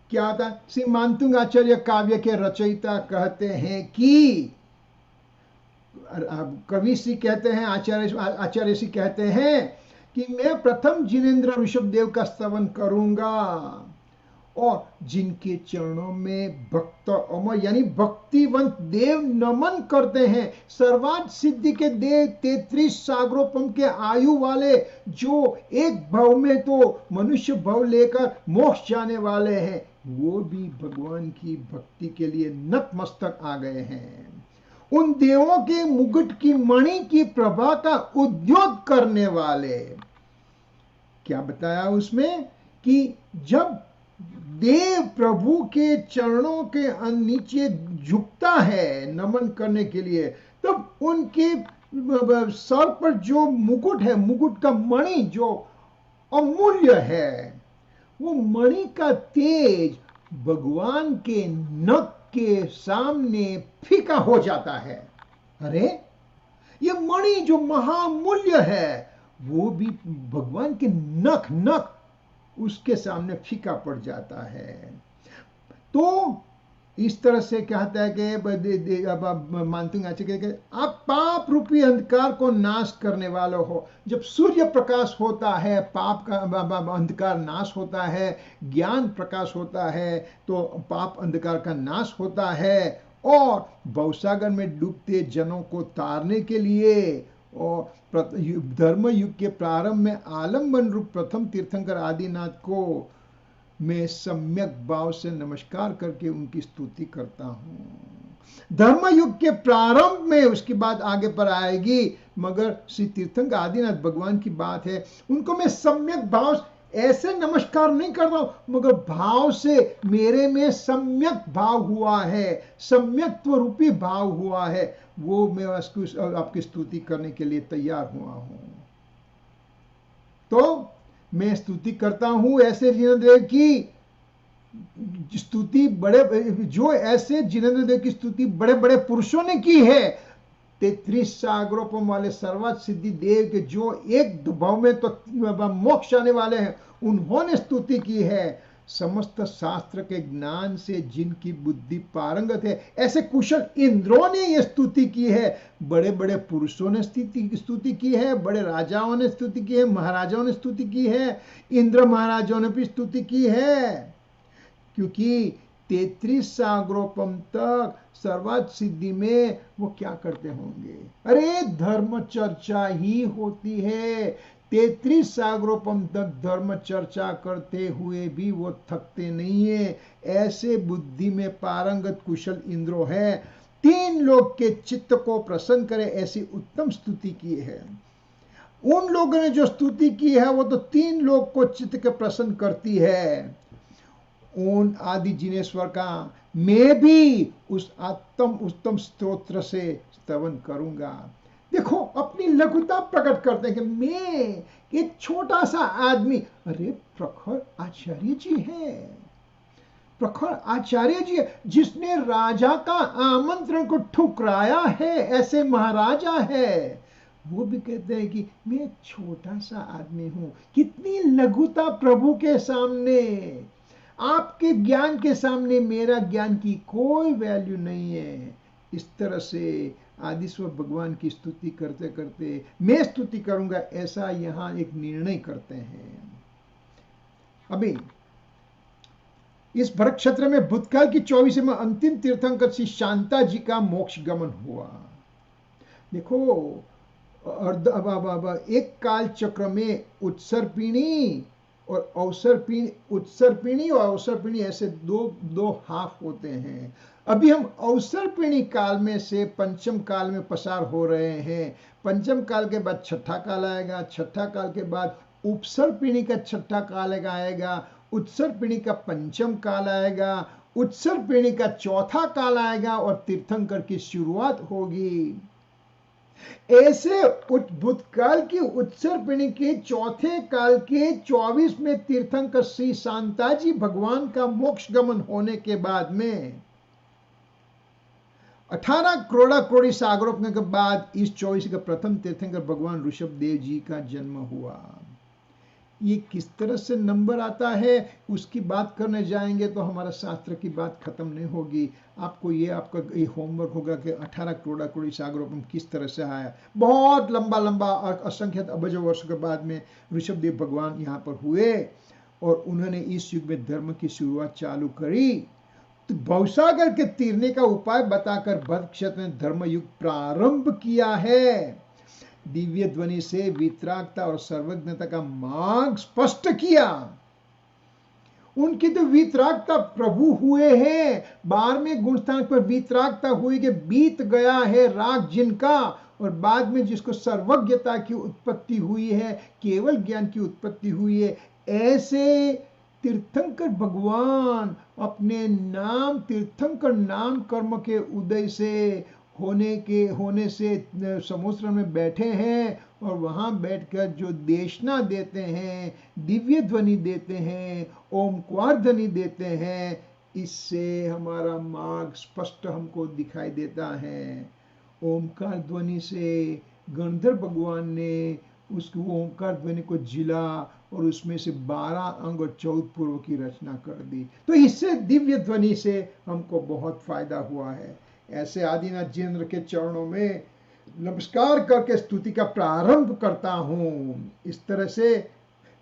क्या आता है, श्री मानतुंग आचार्य काव्य के रचयिता कहते हैं कि कवि श्री कहते हैं, आचार्य श्री कहते हैं कि मैं प्रथम जिनेन्द्र ऋषभदेव का स्तवन करूंगा और जिनके चरणों में भक्त अमर यानी भक्तिवंत देव नमन करते हैं, सर्वार्थ सिद्धि के देव 33 सागरोपम के आयु वाले, जो एक भव में तो मनुष्य भव लेकर मोक्ष जाने वाले हैं, वो भी भगवान की भक्ति के लिए नतमस्तक आ गए हैं। उन देवों के मुकुट की मणि की प्रभा का उद्योग करने वाले, क्या बताया उसमें कि जब देव प्रभु के चरणों के नीचे झुकता है नमन करने के लिए, तब उनके सर पर जो मुकुट है, मुकुट का मणि जो अमूल्य है, वो मणि का तेज भगवान के नख के सामने फीका हो जाता है। अरे ये मणि जो महामूल्य है, वो भी भगवान के नख उसके सामने फीका पड़ जाता है। तो इस तरह से कहता है कि अब मानतुंग आचार्य आप पाप रूपी अंधकार को नाश करने वाले हो। जब सूर्य प्रकाश होता है, पाप का अंधकार नाश होता है, ज्ञान प्रकाश होता है, तो पाप अंधकार का नाश होता है। और भवसागर में डूबते जनों को तारने के लिए और धर्म युग के प्रारंभ में आलम्बन रूप प्रथम तीर्थंकर आदिनाथ को मैं सम्यक भाव से नमस्कार करके उनकी स्तुति करता हूं। धर्म युग के प्रारंभ में, उसकी बात आगे पर आएगी, मगर श्री तीर्थंकर आदिनाथ भगवान की बात है, उनको मैं सम्यक भाव ऐसे नमस्कार नहीं कर रहा हूं, मगर भाव से मेरे में सम्यक भाव हुआ है, सम्यक्त्व रूपी भाव हुआ है, वो मैं आपकी स्तुति करने के लिए तैयार हुआ हूं। तो मैं स्तुति करता हूं ऐसे जिनेन्द्र देव की स्तुति, जो ऐसे जिनेन्द्र देव की स्तुति बड़े बड़े पुरुषों ने की है। 33 सागरोपम वाले सर्वार्थ सिद्धि देव के जो एक भाव में तो मोक्ष आने वाले हैं, उन्होंने स्तुति की है। समस्त शास्त्र के ज्ञान से जिनकी बुद्धि पारंगत है, ऐसे कुशल इंद्रों ने यह स्तुति की है। बड़े बड़े पुरुषों ने स्तुति की है, बड़े राजाओं ने स्तुति की है, महाराजाओं ने स्तुति की है, इंद्र महाराजाओं ने भी स्तुति की है। क्योंकि 33 सागरोपम तक सर्वार्थ सिद्धि में वो क्या करते होंगे? अरे धर्म चर्चा ही होती है। 33 सागरोपम तक धर्म चर्चा करते हुए भी वो थकते नहीं है। ऐसे बुद्धि में पारंगत कुशल इंद्रो है। 3 लोग के चित्त को प्रसन्न करे ऐसी उत्तम स्तुति की है। उन लोगों ने जो स्तुति की है वो तो 3 लोग को चित्त के प्रसन्न करती है। उन आदि जिनेश्वर का मैं भी उस उत्तम स्तोत्र से स्तवन करूंगा। देखो अपनी लघुता प्रकट करते हैं कि मैं एक छोटा सा आदमी, अरे प्रखर आचार्य जी है, प्रखर आचार्य जी है, जिसने राजा का आमंत्रण को ठुकराया है, ऐसे महाराजा है। वो भी कहते हैं कि मैं एक छोटा सा आदमी हूं। कितनी लघुता प्रभु के सामने, आपके ज्ञान के सामने मेरा ज्ञान की कोई वैल्यू नहीं है। इस तरह से आदिस्वर भगवान की स्तुति करते करते मैं स्तुति करूंगा, ऐसा यहां एक निर्णय करते हैं। अभी इस भरत क्षेत्र में भूतकाल की 24वें अंतिम तीर्थंकर श्री शांता जी का मोक्ष गमन हुआ। देखो एक काल चक्र में उत्सर्पिणी और अवसर्पिणी, उत्सर्पिणी और अवसर्पिणी ऐसे दो हाफ होते हैं। अभी हम अवसर्पिणी काल में से पंचम काल में पसार हो रहे हैं। पंचम काल के बाद छठा काल आएगा, छठा काल के बाद उपसर्पिणी का छठा काल आएगा, उत्सर्पिणी का पंचम काल आएगा उत्सर्ग पीढ़ी का चौथा काल आएगा और तीर्थंकर की शुरुआत होगी। ऐसे भूतकाल की उत्सर्ग पीढ़ी के चौथे काल के 24 में तीर्थंकर श्री शांताजी भगवान का मोक्ष गमन होने के बाद में 18 करोड़ी सागरों के बाद इस 24 का प्रथम तीर्थंकर भगवान ऋषभ देव जी का जन्म हुआ। ये किस तरह से नंबर आता है उसकी बात करने जाएंगे तो हमारा शास्त्र की बात खत्म नहीं होगी। आपको ये आपका ये होमवर्क होगा कि 18 करोड़ी सागरों में किस तरह से आया। बहुत लंबा लंबा असंख्य अबजों वर्षों के बाद में ऋषभ देव भगवान यहाँ पर हुए और उन्होंने इस युग में धर्म की शुरुआत चालू करी। तो भवसागर के तीरने का उपाय बताकर भरत क्षेत्र में धर्म युग प्रारंभ किया है। दिव्य ध्वनि से वितरागता और सर्वज्ञता का मार्ग स्पष्ट किया। उनकी तो वितरागता प्रभु हुए हैं। 12वें गुणस्थान पर वितरागता हुई कि बीत गया है राग जिनका, और बाद में जिसको सर्वज्ञता की उत्पत्ति हुई है, केवल ज्ञान की उत्पत्ति हुई है। ऐसे तीर्थंकर भगवान अपने नाम तीर्थंकर नाम कर्म के उदय से होने से समुद्र में बैठे हैं और वहां बैठकर जो देशना देते हैं, दिव्य ध्वनि देते हैं, ओमकार ध्वनि देते हैं, इससे हमारा मार्ग स्पष्ट हमको दिखाई देता है। ओमकार ध्वनि से गंधर्व भगवान ने उस ओमकार ध्वनि को जिला और उसमें से 12 अंग और 14 पूर्व की रचना कर दी। तो इससे दिव्य ध्वनि से हमको बहुत फायदा हुआ है। ऐसे आदिनाथ जिनेंद्र के चरणों में नमस्कार करके स्तुति का प्रारंभ करता हूं। इस तरह से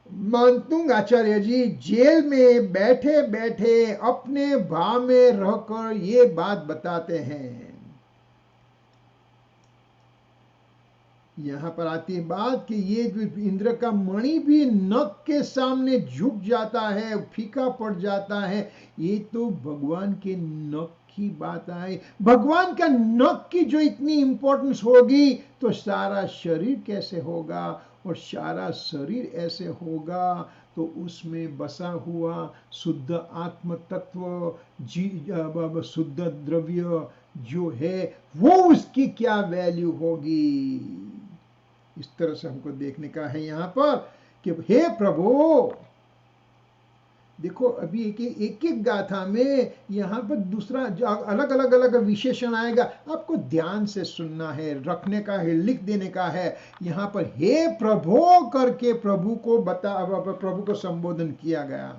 मानतुंग आचार्य जी जेल में बैठे बैठे अपने भाव में रहकर ये बात बताते हैं। यहां पर आती है बात कि ये इंद्र का मणि भी नख के सामने झुक जाता है, फीका पड़ जाता है। ये तो भगवान के नख की बात आई। भगवान का नख की जो इतनी इंपॉर्टेंस होगी तो सारा शरीर कैसे होगा, और सारा शरीर ऐसे होगा तो उसमें बसा हुआ शुद्ध आत्म तत्व शुद्ध द्रव्य जो है वो उसकी क्या वैल्यू होगी। इस तरह से हमको देखने का है यहाँ पर कि हे प्रभु, देखो अभी एक एक गाथा में यहाँ पर दूसरा अलग अलग विशेषण आएगा। आपको ध्यान से सुनना है, रखने का है, लिख देने का है। यहाँ पर हे प्रभु करके प्रभु को संबोधन किया गया।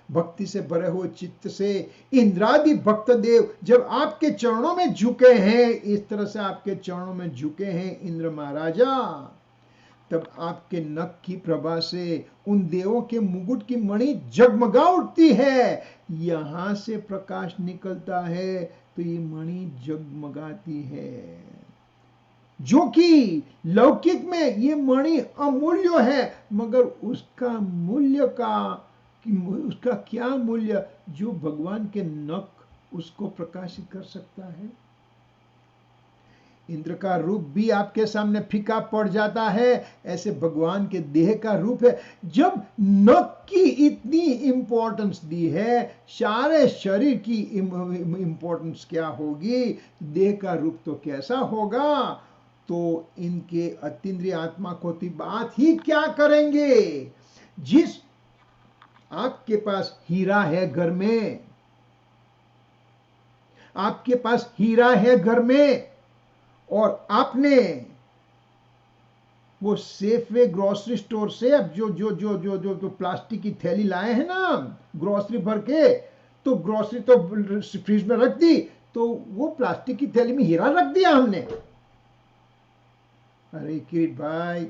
भक्ति से भरे हुए चित्त से इंद्रादि भक्त देव जब आपके चरणों में झुके हैं, इस तरह से आपके चरणों में झुके हैं इंद्र महाराजा, तब आपके नख की प्रभा से उन देवों के मुकुट की मणि जगमगा उठती है। यहां से प्रकाश निकलता है तो ये मणि जगमगाती है, जो कि लौकिक में ये मणि अमूल्य है, मगर उसका क्या मूल्य जो भगवान के नख उसको प्रकाशित कर सकता है। इंद्र का रूप भी आपके सामने फीका पड़ जाता है, ऐसे भगवान के देह का रूप है। जब नख की इतनी इंपॉर्टेंस दी है, सारे शरीर की इंपॉर्टेंस क्या होगी, देह का रूप तो कैसा होगा। तो इनके अतीन्द्रिय आत्मा को तो बात ही क्या करेंगे। जिस आपके पास हीरा है घर में, आपके पास हीरा है घर में, और आपने वो सेफवे ग्रोसरी स्टोर से अब जो प्लास्टिक की थैली लाए हैं ना ग्रोसरी भर के, तो ग्रोसरी तो फ्रिज में रख दी, तो वो प्लास्टिक की थैली में हीरा रख दिया हमने। अरे किरीट भाई,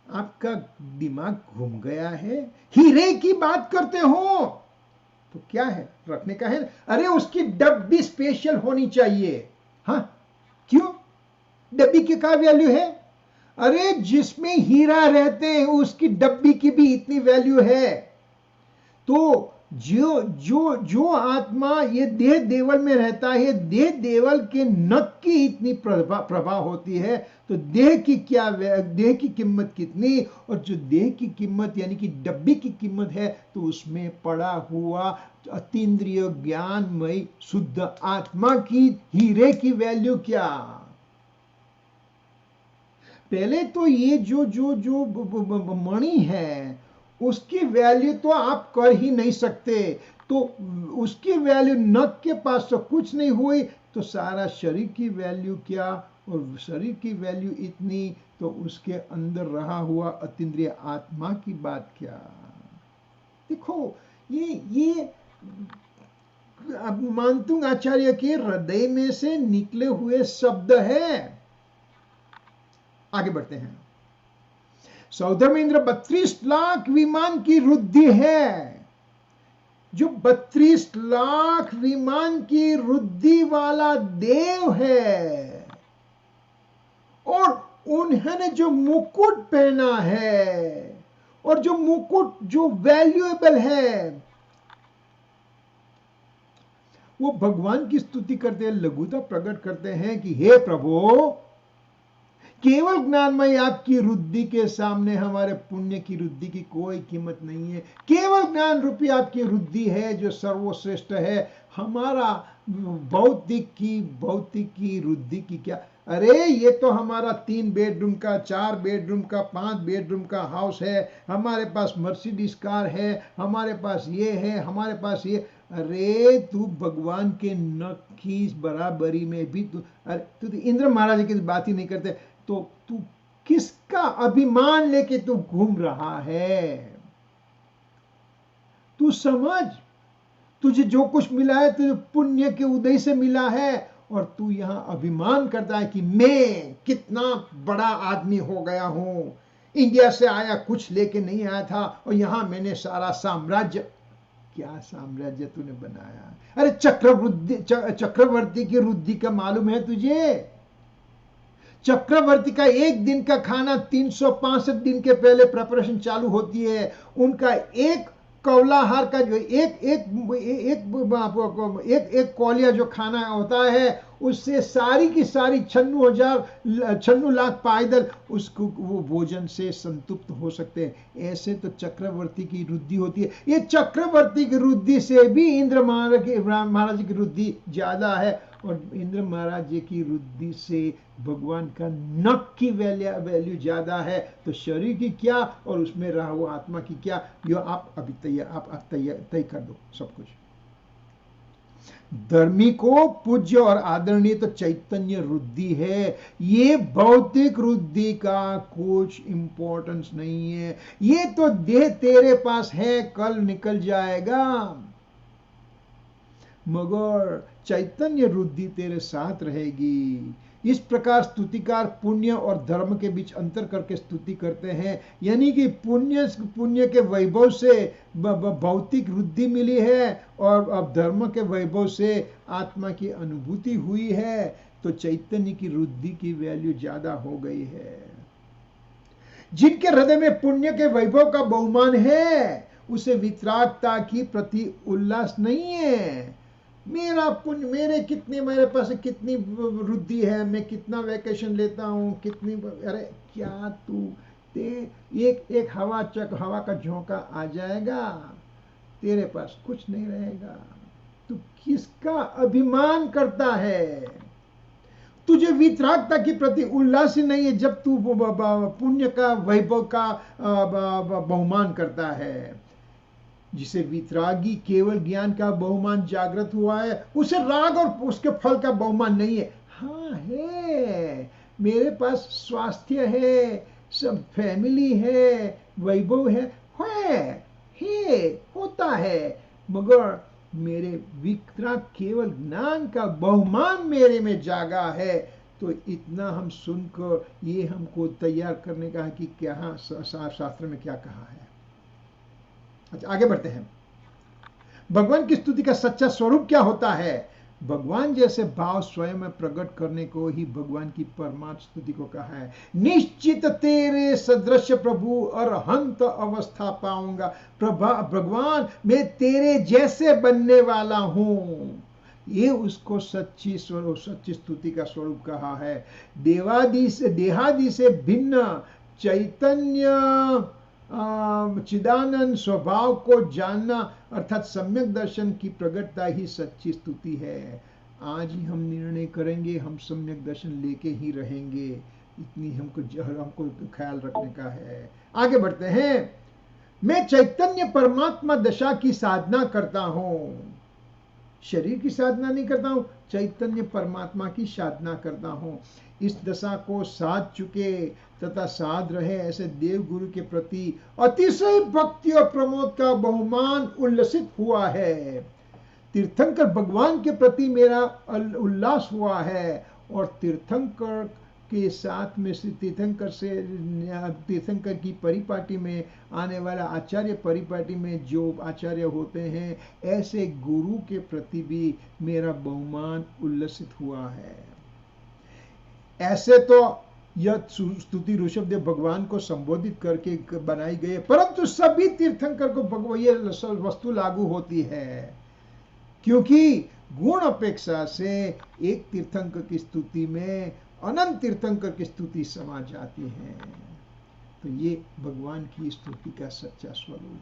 आपका दिमाग घूम गया है। हीरे की बात करते हो तो क्या है, रखने का है। अरे उसकी डब्बी स्पेशल होनी चाहिए। हाँ क्यों, डब्बी की क्या वैल्यू है। अरे जिसमें हीरा रहते हैं उसकी डब्बी की भी इतनी वैल्यू है। तो जो जो जो आत्मा ये देह देवल में रहता है, देह देवल के नख की इतनी प्रभाव होती है, तो देह की क्या, देह की कीमत कितनी, और जो देह की कीमत यानी कि डब्बी की कीमत है, तो उसमें पड़ा हुआ अतीन्द्रिय ज्ञानमय शुद्ध आत्मा की हीरे की वैल्यू क्या। पहले तो ये जो जो जो मणि है उसकी वैल्यू तो आप कर ही नहीं सकते, तो उसकी वैल्यू नख के पास तो कुछ नहीं हुई, तो सारा शरीर की वैल्यू क्या, और शरीर की वैल्यू इतनी, तो उसके अंदर रहा हुआ अतीन्द्रिय आत्मा की बात क्या। देखो ये मानतुंग आचार्य के हृदय में से निकले हुए शब्द है। आगे बढ़ते हैं। सौधर्मेंद्र 32 लाख विमान की रुद्धि है, जो 32 लाख विमान की रुद्धि वाला देव है, और उन्होंने जो मुकुट पहना है, और जो मुकुट जो वैल्यूएबल है, वो भगवान की स्तुति करते हैं, लघुता प्रकट करते हैं कि हे प्रभु, केवल ज्ञानमय आपकी रुद्धि के सामने हमारे पुण्य की रुद्धि की कोई कीमत नहीं है। केवल ज्ञान रूपी आपकी रुद्धि है जो सर्वश्रेष्ठ है। हमारा भौतिक की रुद्धि की क्या, अरे ये तो हमारा 3 बेडरूम का, 4 बेडरूम का, 5 बेडरूम का हाउस है, हमारे पास मर्सिडीज कार है, हमारे पास ये है, हमारे पास ये। अरे तू भगवान के नख की बराबरी में भी तू, अरे तू तो इंद्र महाराज की बात ही नहीं करते, तो तू किसका अभिमान लेके तू घूम रहा है। तू समझ, तुझे जो कुछ मिला है तुझे पुण्य के उदय से मिला है, और तू यहां अभिमान करता है कि मैं कितना बड़ा आदमी हो गया हूं, इंडिया से आया कुछ लेके नहीं आया था, और यहां मैंने सारा साम्राज्य। क्या साम्राज्य तूने बनाया? अरे चक्रवर्ती की रुद्धि का मालूम है तुझे? चक्रवर्ती का एक दिन का खाना 365 दिन के पहले प्रिपरेशन चालू होती है। उनका एक कौलाहार का जो एक कौलिया जो खाना होता है, उससे सारी की सारी 96 लाख पैदल उसको वो भोजन से संतुष्ट हो सकते हैं। ऐसे तो चक्रवर्ती की रुद्धि होती है। ये चक्रवर्ती की रुद्धि से भी इंद्र महाराज की रुद्धि ज्यादा है, और इंद्र महाराज जी की रुद्धि से भगवान का नख की वैल्यू ज्यादा है। तो शरीर की क्या और उसमें रहा हुआ आत्मा की क्या, ये आप अभी तय कर दो सब कुछ। धर्मी को पूज्य और आदरणीय तो चैतन्य रुद्धि है। ये भौतिक रुद्धि का कुछ इंपॉर्टेंस नहीं है। ये तो देह तेरे पास है, कल निकल जाएगा, मगर चैतन्य रुद्धि तेरे साथ रहेगी। इस प्रकार स्तुतिकार पुण्य और धर्म के बीच अंतर करके स्तुति करते हैं, यानी कि पुण्य के वैभव से भौतिक रुद्धि मिली है, और अब धर्म के वैभव से आत्मा की अनुभूति हुई है, तो चैतन्य की रुद्धि की वैल्यू ज्यादा हो गई है। जिनके हृदय में पुण्य के वैभव का बहुमान है, उसे वितरागता की प्रति उल्लास नहीं है। मेरा पुण्य, मेरे पास कितनी रुद्धि है, मैं कितना वैकेशन लेता हूं, कितनी, अरे क्या तू एक हवा का झोंका आ जाएगा, तेरे पास कुछ नहीं रहेगा। तू किसका अभिमान करता है? तुझे वितरागता की प्रति उल्लास ही नहीं है जब तू पुण्य का वैभव का बहुमान करता है। जिसे वितरागी केवल ज्ञान का बहुमान जागृत हुआ है, उसे राग और उसके फल का बहुमान नहीं है। हाँ है, मेरे पास स्वास्थ्य है, सब फैमिली है, वैभव है, होता है, मगर मेरे वितराग केवल ज्ञान का बहुमान मेरे में जागा है। तो इतना हम सुनकर ये हमको तैयार करने का है कि क्या शास्त्र में क्या कहा है। अच्छा, आगे बढ़ते हैं। भगवान की स्तुति का सच्चा स्वरूप क्या होता है? भगवान जैसे भाव स्वयं में प्रकट करने को ही भगवान की परमार्थ स्तुति को कहा है। निश्चित तेरे सदृश प्रभु अरहंत अवस्था पाऊंगा। भगवान मैं तेरे जैसे बनने वाला हूं, ये उसको सच्ची स्वरूप, सच्ची स्तुति का स्वरूप कहा है। देहादि से भिन्न चैतन्य चिदानंद स्वभाव को जानना अर्थात सम्यक दर्शन की प्रगटता ही सच्ची स्तुति है। आज ही हम निर्णय करेंगे, हम सम्यक दर्शन लेके ही रहेंगे, इतनी हमको ख्याल रखने का है। आगे बढ़ते हैं। मैं चैतन्य परमात्मा दशा की साधना करता हूं, शरीर की साधना नहीं करता हूं, चैतन्य परमात्मा की साधना करता हूं। इस दशा को साध चुके तथा साध रहे ऐसे देव गुरु के प्रति अतिशय भक्ति और प्रमोद का बहुमान उल्लसित हुआ है। तीर्थंकर भगवान के प्रति मेरा उल्लास हुआ है और तीर्थंकर के साथ में तीर्थंकर की परिपाटी में आने वाला आचार्य परिपाटी में जो आचार्य होते हैं, ऐसे गुरु के प्रति भी मेरा बहुमान उल्लसित हुआ है। ऐसे तो यह स्तुति ऋषभदेव भगवान को संबोधित करके बनाई गई है, परंतु सभी तीर्थंकर को भगवान ये वस्तु लागू होती है, क्योंकि गुण अपेक्षा से एक तीर्थंकर की स्तुति में अनंत तीर्थंकर की स्तुति समा जाती है। तो ये भगवान की स्तुति का सच्चा स्वरूप,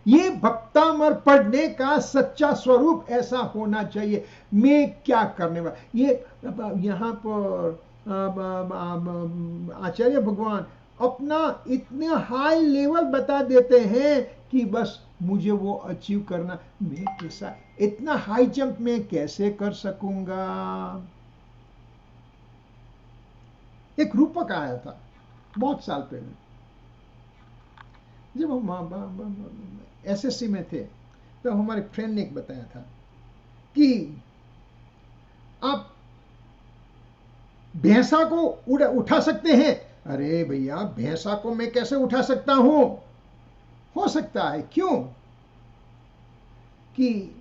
ये भक्तामर पढ़ने का सच्चा स्वरूप ऐसा होना चाहिए। मैं क्या करने वाला, ये यहाँ पर आचार्य भगवान अपना इतना हाई लेवल बता देते हैं कि बस मुझे वो अचीव करना, मैं कैसा इतना हाई जंप में कैसे कर सकूंगा। एक रूपक आया था बहुत साल पहले, जब हम एसएससी में थे, तो हमारे फ्रेंड ने एक बताया था कि आप भैंसा को उठा सकते हैं। अरे भैया, भैंसा को मैं कैसे उठा सकता हूं? हो सकता है, क्यों कि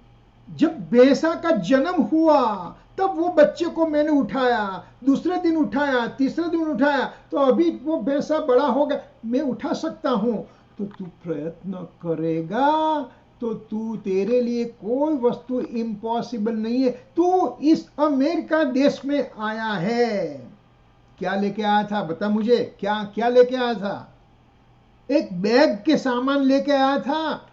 जब भैंसा का जन्म हुआ तब वो बच्चे को मैंने उठाया, दूसरे दिन उठाया, तीसरे दिन उठाया, तो अभी वो भैंसा बड़ा हो गया, मैं उठा सकता हूं। तो तू प्रयत्न करेगा तो तेरे लिए कोई वस्तु इम्पॉसिबल नहीं है। तू इस अमेरिका देश में आया है, क्या लेके आया था बता मुझे, क्या लेके आया था? एक बैग के सामान लेके आया था,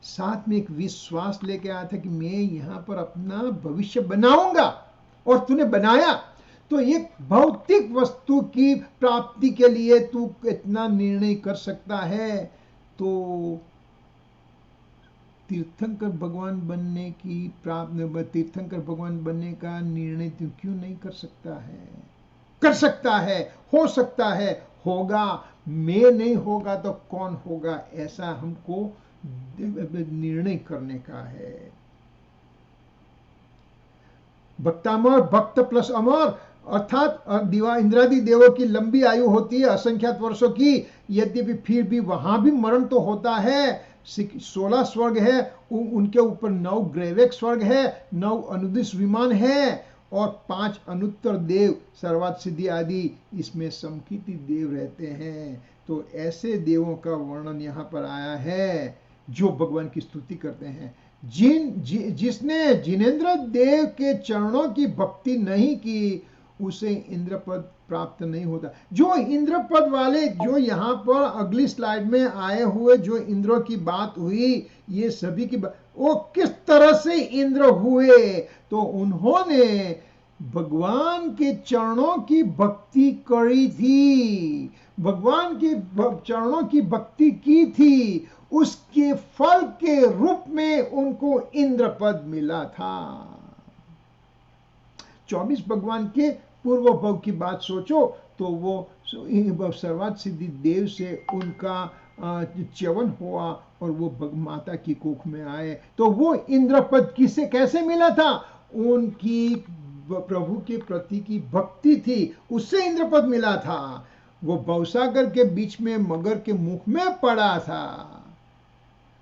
साथ में एक विश्वास लेके आया था कि मैं यहां पर अपना भविष्य बनाऊंगा, और तूने बनाया। तो एक भौतिक वस्तु की प्राप्ति के लिए तू इतना निर्णय कर सकता है, तो तीर्थंकर भगवान बनने की तीर्थंकर भगवान बनने का निर्णय तू क्यों नहीं कर सकता है? कर सकता है, हो सकता है, होगा। मैं नहीं होगा तो कौन होगा, ऐसा हमको निर्णय करने का है। भक्तामर, भक्त प्लस अमर, अर्थात इंद्रादि देवों की लंबी आयु होती है, असंख्यात वर्षों की, यद्यपि फिर भी वहां भी मरण तो होता है। 16 स्वर्ग है, उनके ऊपर 9 ग्रेवेक स्वर्ग है, 9 अनुदिश विमान है, और 5 अनुत्तर देव सर्वात सिद्धि आदि इसमें समकीर्ति देव रहते हैं। तो ऐसे देवों का वर्णन यहाँ पर आया है जो भगवान की स्तुति करते हैं। जिसने जिनेन्द्र देव के चरणों की भक्ति नहीं की, उसे इंद्रपद प्राप्त नहीं होता। जो इंद्रपद वाले, जो यहाँ पर अगली स्लाइड में आए हुए जो इंद्रों की बात हुई, ये सभी की वो किस तरह से इंद्र हुए, तो उन्होंने भगवान के चरणों की भक्ति करी थी, भगवान के चरणों की भक्ति की थी, उसके फल के रूप में उनको इंद्रपद मिला था। 24 भगवान के पूर्व भव की बात सोचो तो वो सर्वात सिद्धि देव से उनका च्यवन हुआ और वो माता की कोख में आए। तो वो इंद्रपद किसे कैसे मिला था? उनकी प्रभु के प्रति की भक्ति थी, उससे इंद्रपद मिला था। वो भवसागर के बीच में मगर के मुख में पड़ा था।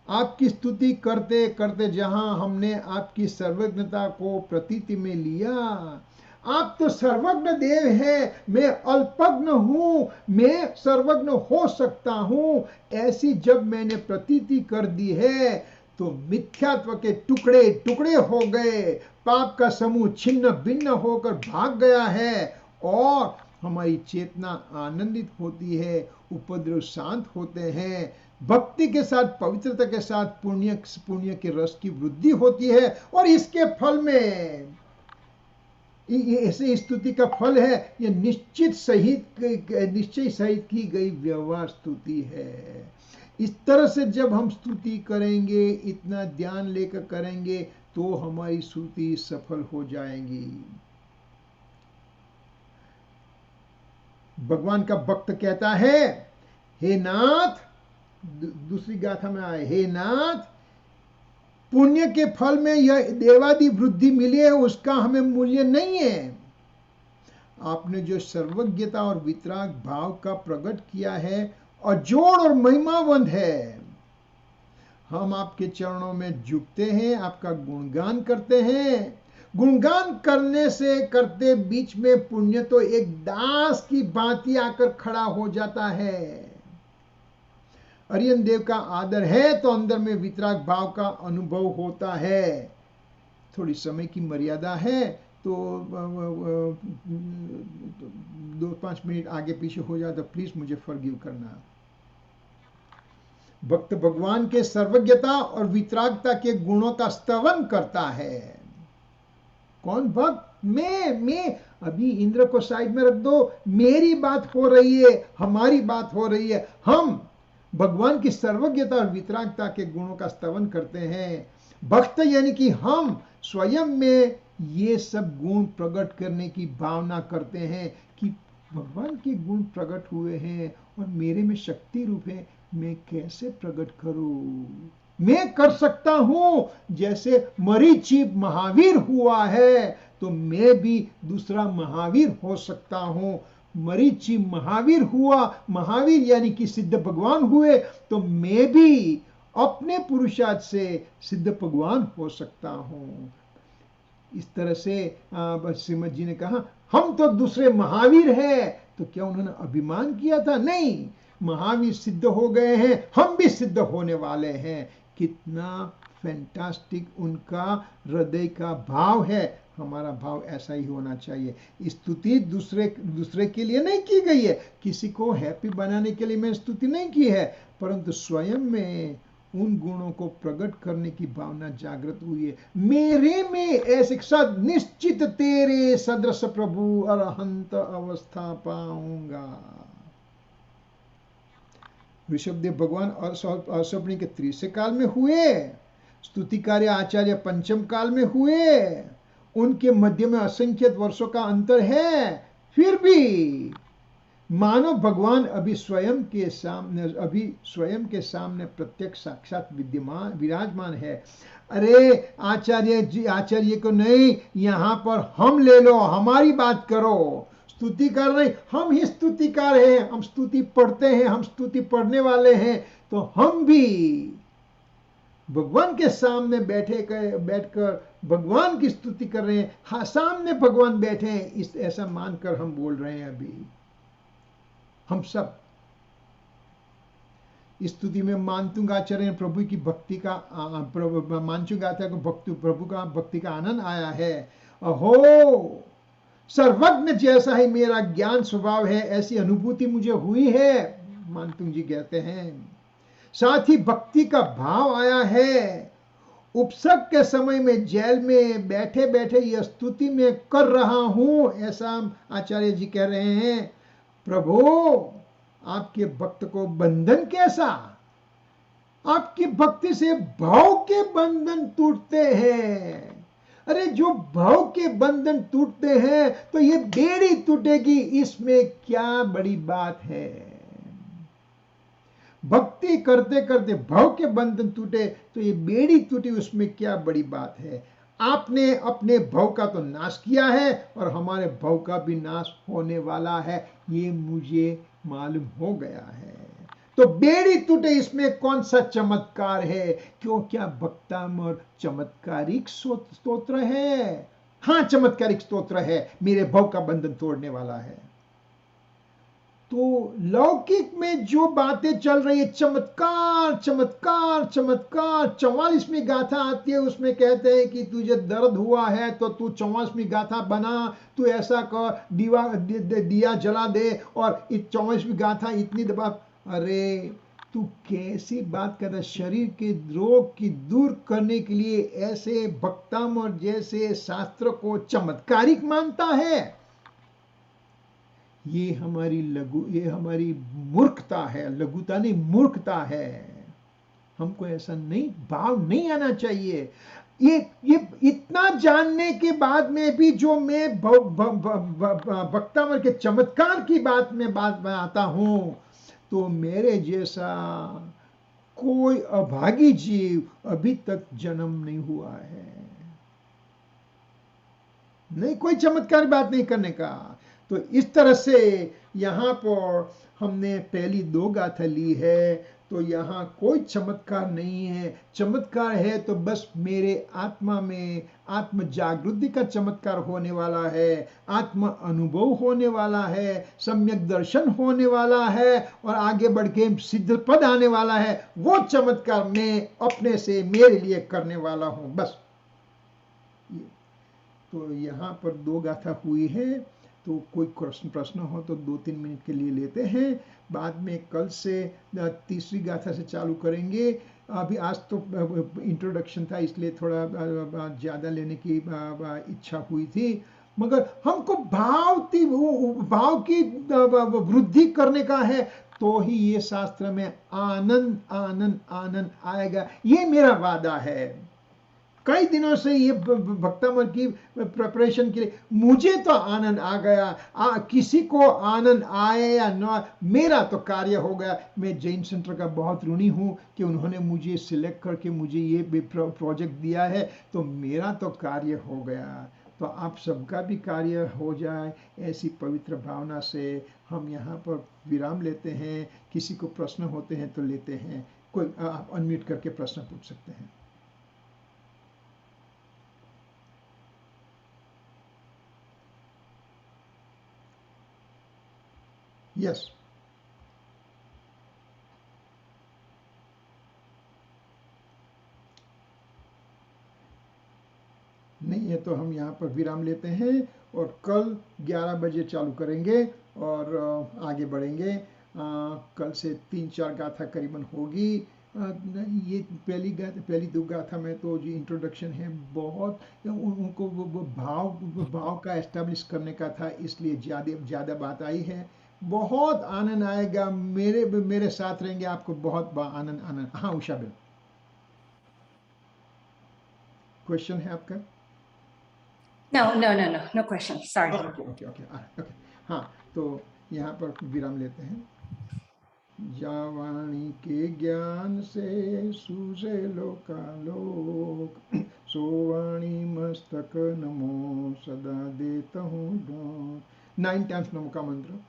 आपकी स्तुति करते करते जहां हमने आपकी सर्वज्ञता को प्रतीति में लिया, आप तो सर्वज्ञ देव हैं, मैं अल्पज्ञ हूं, मैं सर्वज्ञ हो सकता हूं, ऐसी जब मैंने प्रतीति कर दी है तो मिथ्यात्व के टुकड़े टुकड़े हो गए, पाप का समूह छिन्न भिन्न होकर भाग गया है और हमारी चेतना आनंदित होती है, उपद्रव शांत होते हैं, भक्ति के साथ पवित्रता के साथ पुण्य के रस की वृद्धि होती है। और इसके फल में ये ऐसे स्तुति का फल है, ये निश्चय सहित की गई व्यवहार स्तुति है। इस तरह से जब हम स्तुति करेंगे, इतना ध्यान लेकर करेंगे, तो हमारी स्तुति सफल हो जाएगी। भगवान का भक्त कहता है, हे नाथ, दूसरी गाथा में आए, हे नाथ, पुण्य के फल में यह देवादि वृद्धि मिली है, उसका हमें मूल्य नहीं है। आपने जो सर्वज्ञता और वितराग भाव का प्रकट किया है, अजोड़ और महिमावंत है। हम आपके चरणों में झुकते हैं, आपका गुणगान करते हैं। गुणगान करने से करते बीच में पुण्य तो एक दास की भांति आकर खड़ा हो जाता है। अरियन देव का आदर है तो अंदर में वितराग भाव का अनुभव होता है। थोड़ी समय की मर्यादा है तो 2-5 मिनट आगे पीछे हो जाए तो प्लीज मुझे फॉरगिव करना। भक्त भगवान के सर्वज्ञता और वितरागता के गुणों का स्तवन करता है। कौन भक्त? मैं अभी इंद्र को साइड में रख दो, मेरी बात हो रही है, हमारी बात हो रही है। हम भगवान की सर्वज्ञता और वितरागता के गुणों का स्तवन करते हैं। भक्त यानी कि हम स्वयं में ये सब गुण प्रकट करने की भावना करते हैं कि भगवान के गुण प्रकट हुए हैं और मेरे में शक्ति रूप है, मैं कैसे प्रकट करूं? मैं कर सकता हूं, जैसे मरीचि महावीर हुआ है तो मैं भी दूसरा महावीर हो सकता हूं। मरीचि महावीर हुआ, महावीर यानी कि सिद्ध भगवान हुए, तो मैं भी अपने पुरुषार्थ से सिद्ध भगवान हो सकता हूं। इस तरह से श्रीमद जी ने कहा, हम तो दूसरे महावीर हैं। तो क्या उन्होंने अभिमान किया था? नहीं, महावीर सिद्ध हो गए हैं, हम भी सिद्ध होने वाले हैं। कितना फैंटास्टिक उनका हृदय का भाव है। हमारा भाव ऐसा ही होना चाहिए। स्तुति दूसरे के लिए नहीं की गई है, किसी को हैप्पी बनाने के लिए मैं स्तुति नहीं की है, परंतु स्वयं में उन गुणों को प्रकट करने की भावना जागृत हुई है। मेरे में ऐसे सद निश्चित तेरे सदृश प्रभु अरहंत अवस्था पाऊंगा। ऋषभदेव भगवान असौपनी के त्रिशे काल में हुए, स्तुतिकार्य आचार्य पंचम काल में हुए, उनके मध्य में असंख्यत वर्षों का अंतर है, फिर भी मानव भगवान अभी स्वयं के सामने प्रत्यक्ष साक्षात विराजमान है। अरे आचार्य को नहीं, यहाँ पर हम ले लो, हमारी बात करो। स्तुति कर रहे, हम ही स्तुतिकार हैं, हम स्तुति पढ़ते हैं, हम स्तुति पढ़ने वाले हैं, तो हम भी भगवान के सामने बैठकर भगवान की स्तुति कर रहे हैं। हाँ, सामने भगवान बैठे हैं, ऐसा मानकर हम बोल रहे हैं। अभी हम सब स्तुति में मानतुंगाचार्य प्रभु की भक्ति का मानचुंगाचार्य को प्रभु का भक्ति का आनंद आया है। अहो, सर्वज्ञ जैसा ही मेरा ज्ञान स्वभाव है, ऐसी अनुभूति मुझे हुई है, मानतुंग जी कहते हैं। साथ ही भक्ति का भाव आया है। उपसक के समय में जेल में बैठे बैठे यह स्तुति में कर रहा हूं, ऐसा आचार्य जी कह रहे हैं। प्रभु, आपके भक्त को बंधन कैसा? आपकी भक्ति से भाव के बंधन टूटते हैं। अरे, जो भाव के बंधन टूटते हैं तो ये बेड़ी टूटेगी, इसमें क्या बड़ी बात है? भक्ति करते करते भाव के बंधन टूटे तो ये बेड़ी टूटी, उसमें क्या बड़ी बात है? आपने अपने भव का तो नाश किया है और हमारे भव का भी नाश होने वाला है, ये मुझे मालूम हो गया है। तो बेड़ी टूटे इसमें कौन सा चमत्कार है? क्यों, क्या भक्तामृत चमत्कारिक स्तोत्र है? हाँ, चमत्कारिक स्तोत्र है, मेरे भव का बंधन तोड़ने वाला है। तो लौकिक में जो बातें चल रही है, चमत्कार चमत्कार चमत्कार, 44वीं गाथा आती है, उसमें कहते हैं कि तुझे दर्द हुआ है तो तू 44वीं गाथा बना, तू ऐसा कर, दिया जला दे और 44वीं गाथा इतनी दबा। अरे तू कैसी बात कर रहा है? शरीर के रोग की दूर करने के लिए ऐसे भक्तामृत जैसे शास्त्र को चमत्कारिक मानता है? ये हमारी मूर्खता है, लघुता नहीं, मूर्खता है। हमको ऐसा नहीं, भाव नहीं आना चाहिए। ये इतना जानने के बाद में भी जो मैं भक्तामृत के चमत्कार की बात में आता हूं, तो मेरे जैसा कोई अभागी जीव अभी तक जन्म नहीं हुआ है। नहीं, कोई चमत्कार बात नहीं करने का। तो इस तरह से यहाँ पर हमने पहली 2 गाथा ली है, तो यहाँ कोई चमत्कार नहीं है। चमत्कार है तो बस मेरे आत्मा में आत्म जागृति का चमत्कार होने वाला है, आत्म अनुभव होने वाला है, सम्यक दर्शन होने वाला है और आगे बढ़ के सिद्ध पद आने वाला है। वो चमत्कार मैं अपने से मेरे लिए करने वाला हूं, बस। तो यहाँ पर 2 गाथा हुई है, तो कोई प्रश्न हो तो 2-3 मिनट के लिए लेते हैं, बाद में कल से 3री गाथा से चालू करेंगे। अभी आज तो इंट्रोडक्शन था, इसलिए थोड़ा ज़्यादा लेने की इच्छा हुई थी, मगर हमको भाव की वृद्धि करने का है, तो ही ये शास्त्र में आनंद आनंद आनंद आएगा। ये मेरा वादा है। कई दिनों से ये भक्तामृत की प्रिपरेशन के लिए मुझे तो आनंद आ गया। किसी को आनंद आए या ना, मेरा तो कार्य हो गया। मैं जैन सेंटर का बहुत ऋणी हूँ कि उन्होंने मुझे सिलेक्ट करके मुझे ये प्रोजेक्ट दिया है, तो मेरा तो कार्य हो गया। तो आप सबका भी कार्य हो जाए, ऐसी पवित्र भावना से हम यहाँ पर विराम लेते हैं। किसी को प्रश्न होते हैं तो लेते हैं। कोई आप अनम्यूट करके प्रश्न पूछ सकते हैं। यस। नहीं है तो हम यहाँ पर विराम लेते हैं और कल 11 बजे चालू करेंगे और आगे बढ़ेंगे। कल से 3-4 गाथा करीबन होगी। ये पहली 2 गाथा में तो जो इंट्रोडक्शन है, बहुत उनको वो भाव का एस्टेब्लिश करने का था, इसलिए ज़्यादा बात आई है। बहुत आनंद आएगा, मेरे साथ रहेंगे, आपको बहुत आनंद। हाँ उषा बेन, क्वेश्चन है आपका? No question. Sorry. ओके। हाँ, तो यहाँ पर विराम लेते हैं। जावाणी के ज्ञान से सूझे लोकालोक, सोवाणी मस्तक नमो सदा देता हूँ डोक। 9 टाइम्स नमो का मंत्र।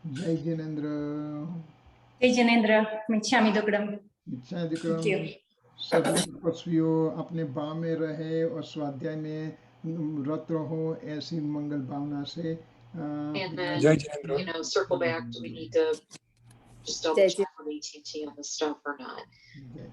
जय Jinendra. Jai Janendra, Michami Dukadam. सभी तपस्वियों अपने भाव में रहे और स्वाध्याय में रत रहो ऐसी मंगल भावना से And then, Jai Jinendra. you know, circle back. Do we need to just double Jai check on AT&T on this stuff or not? जय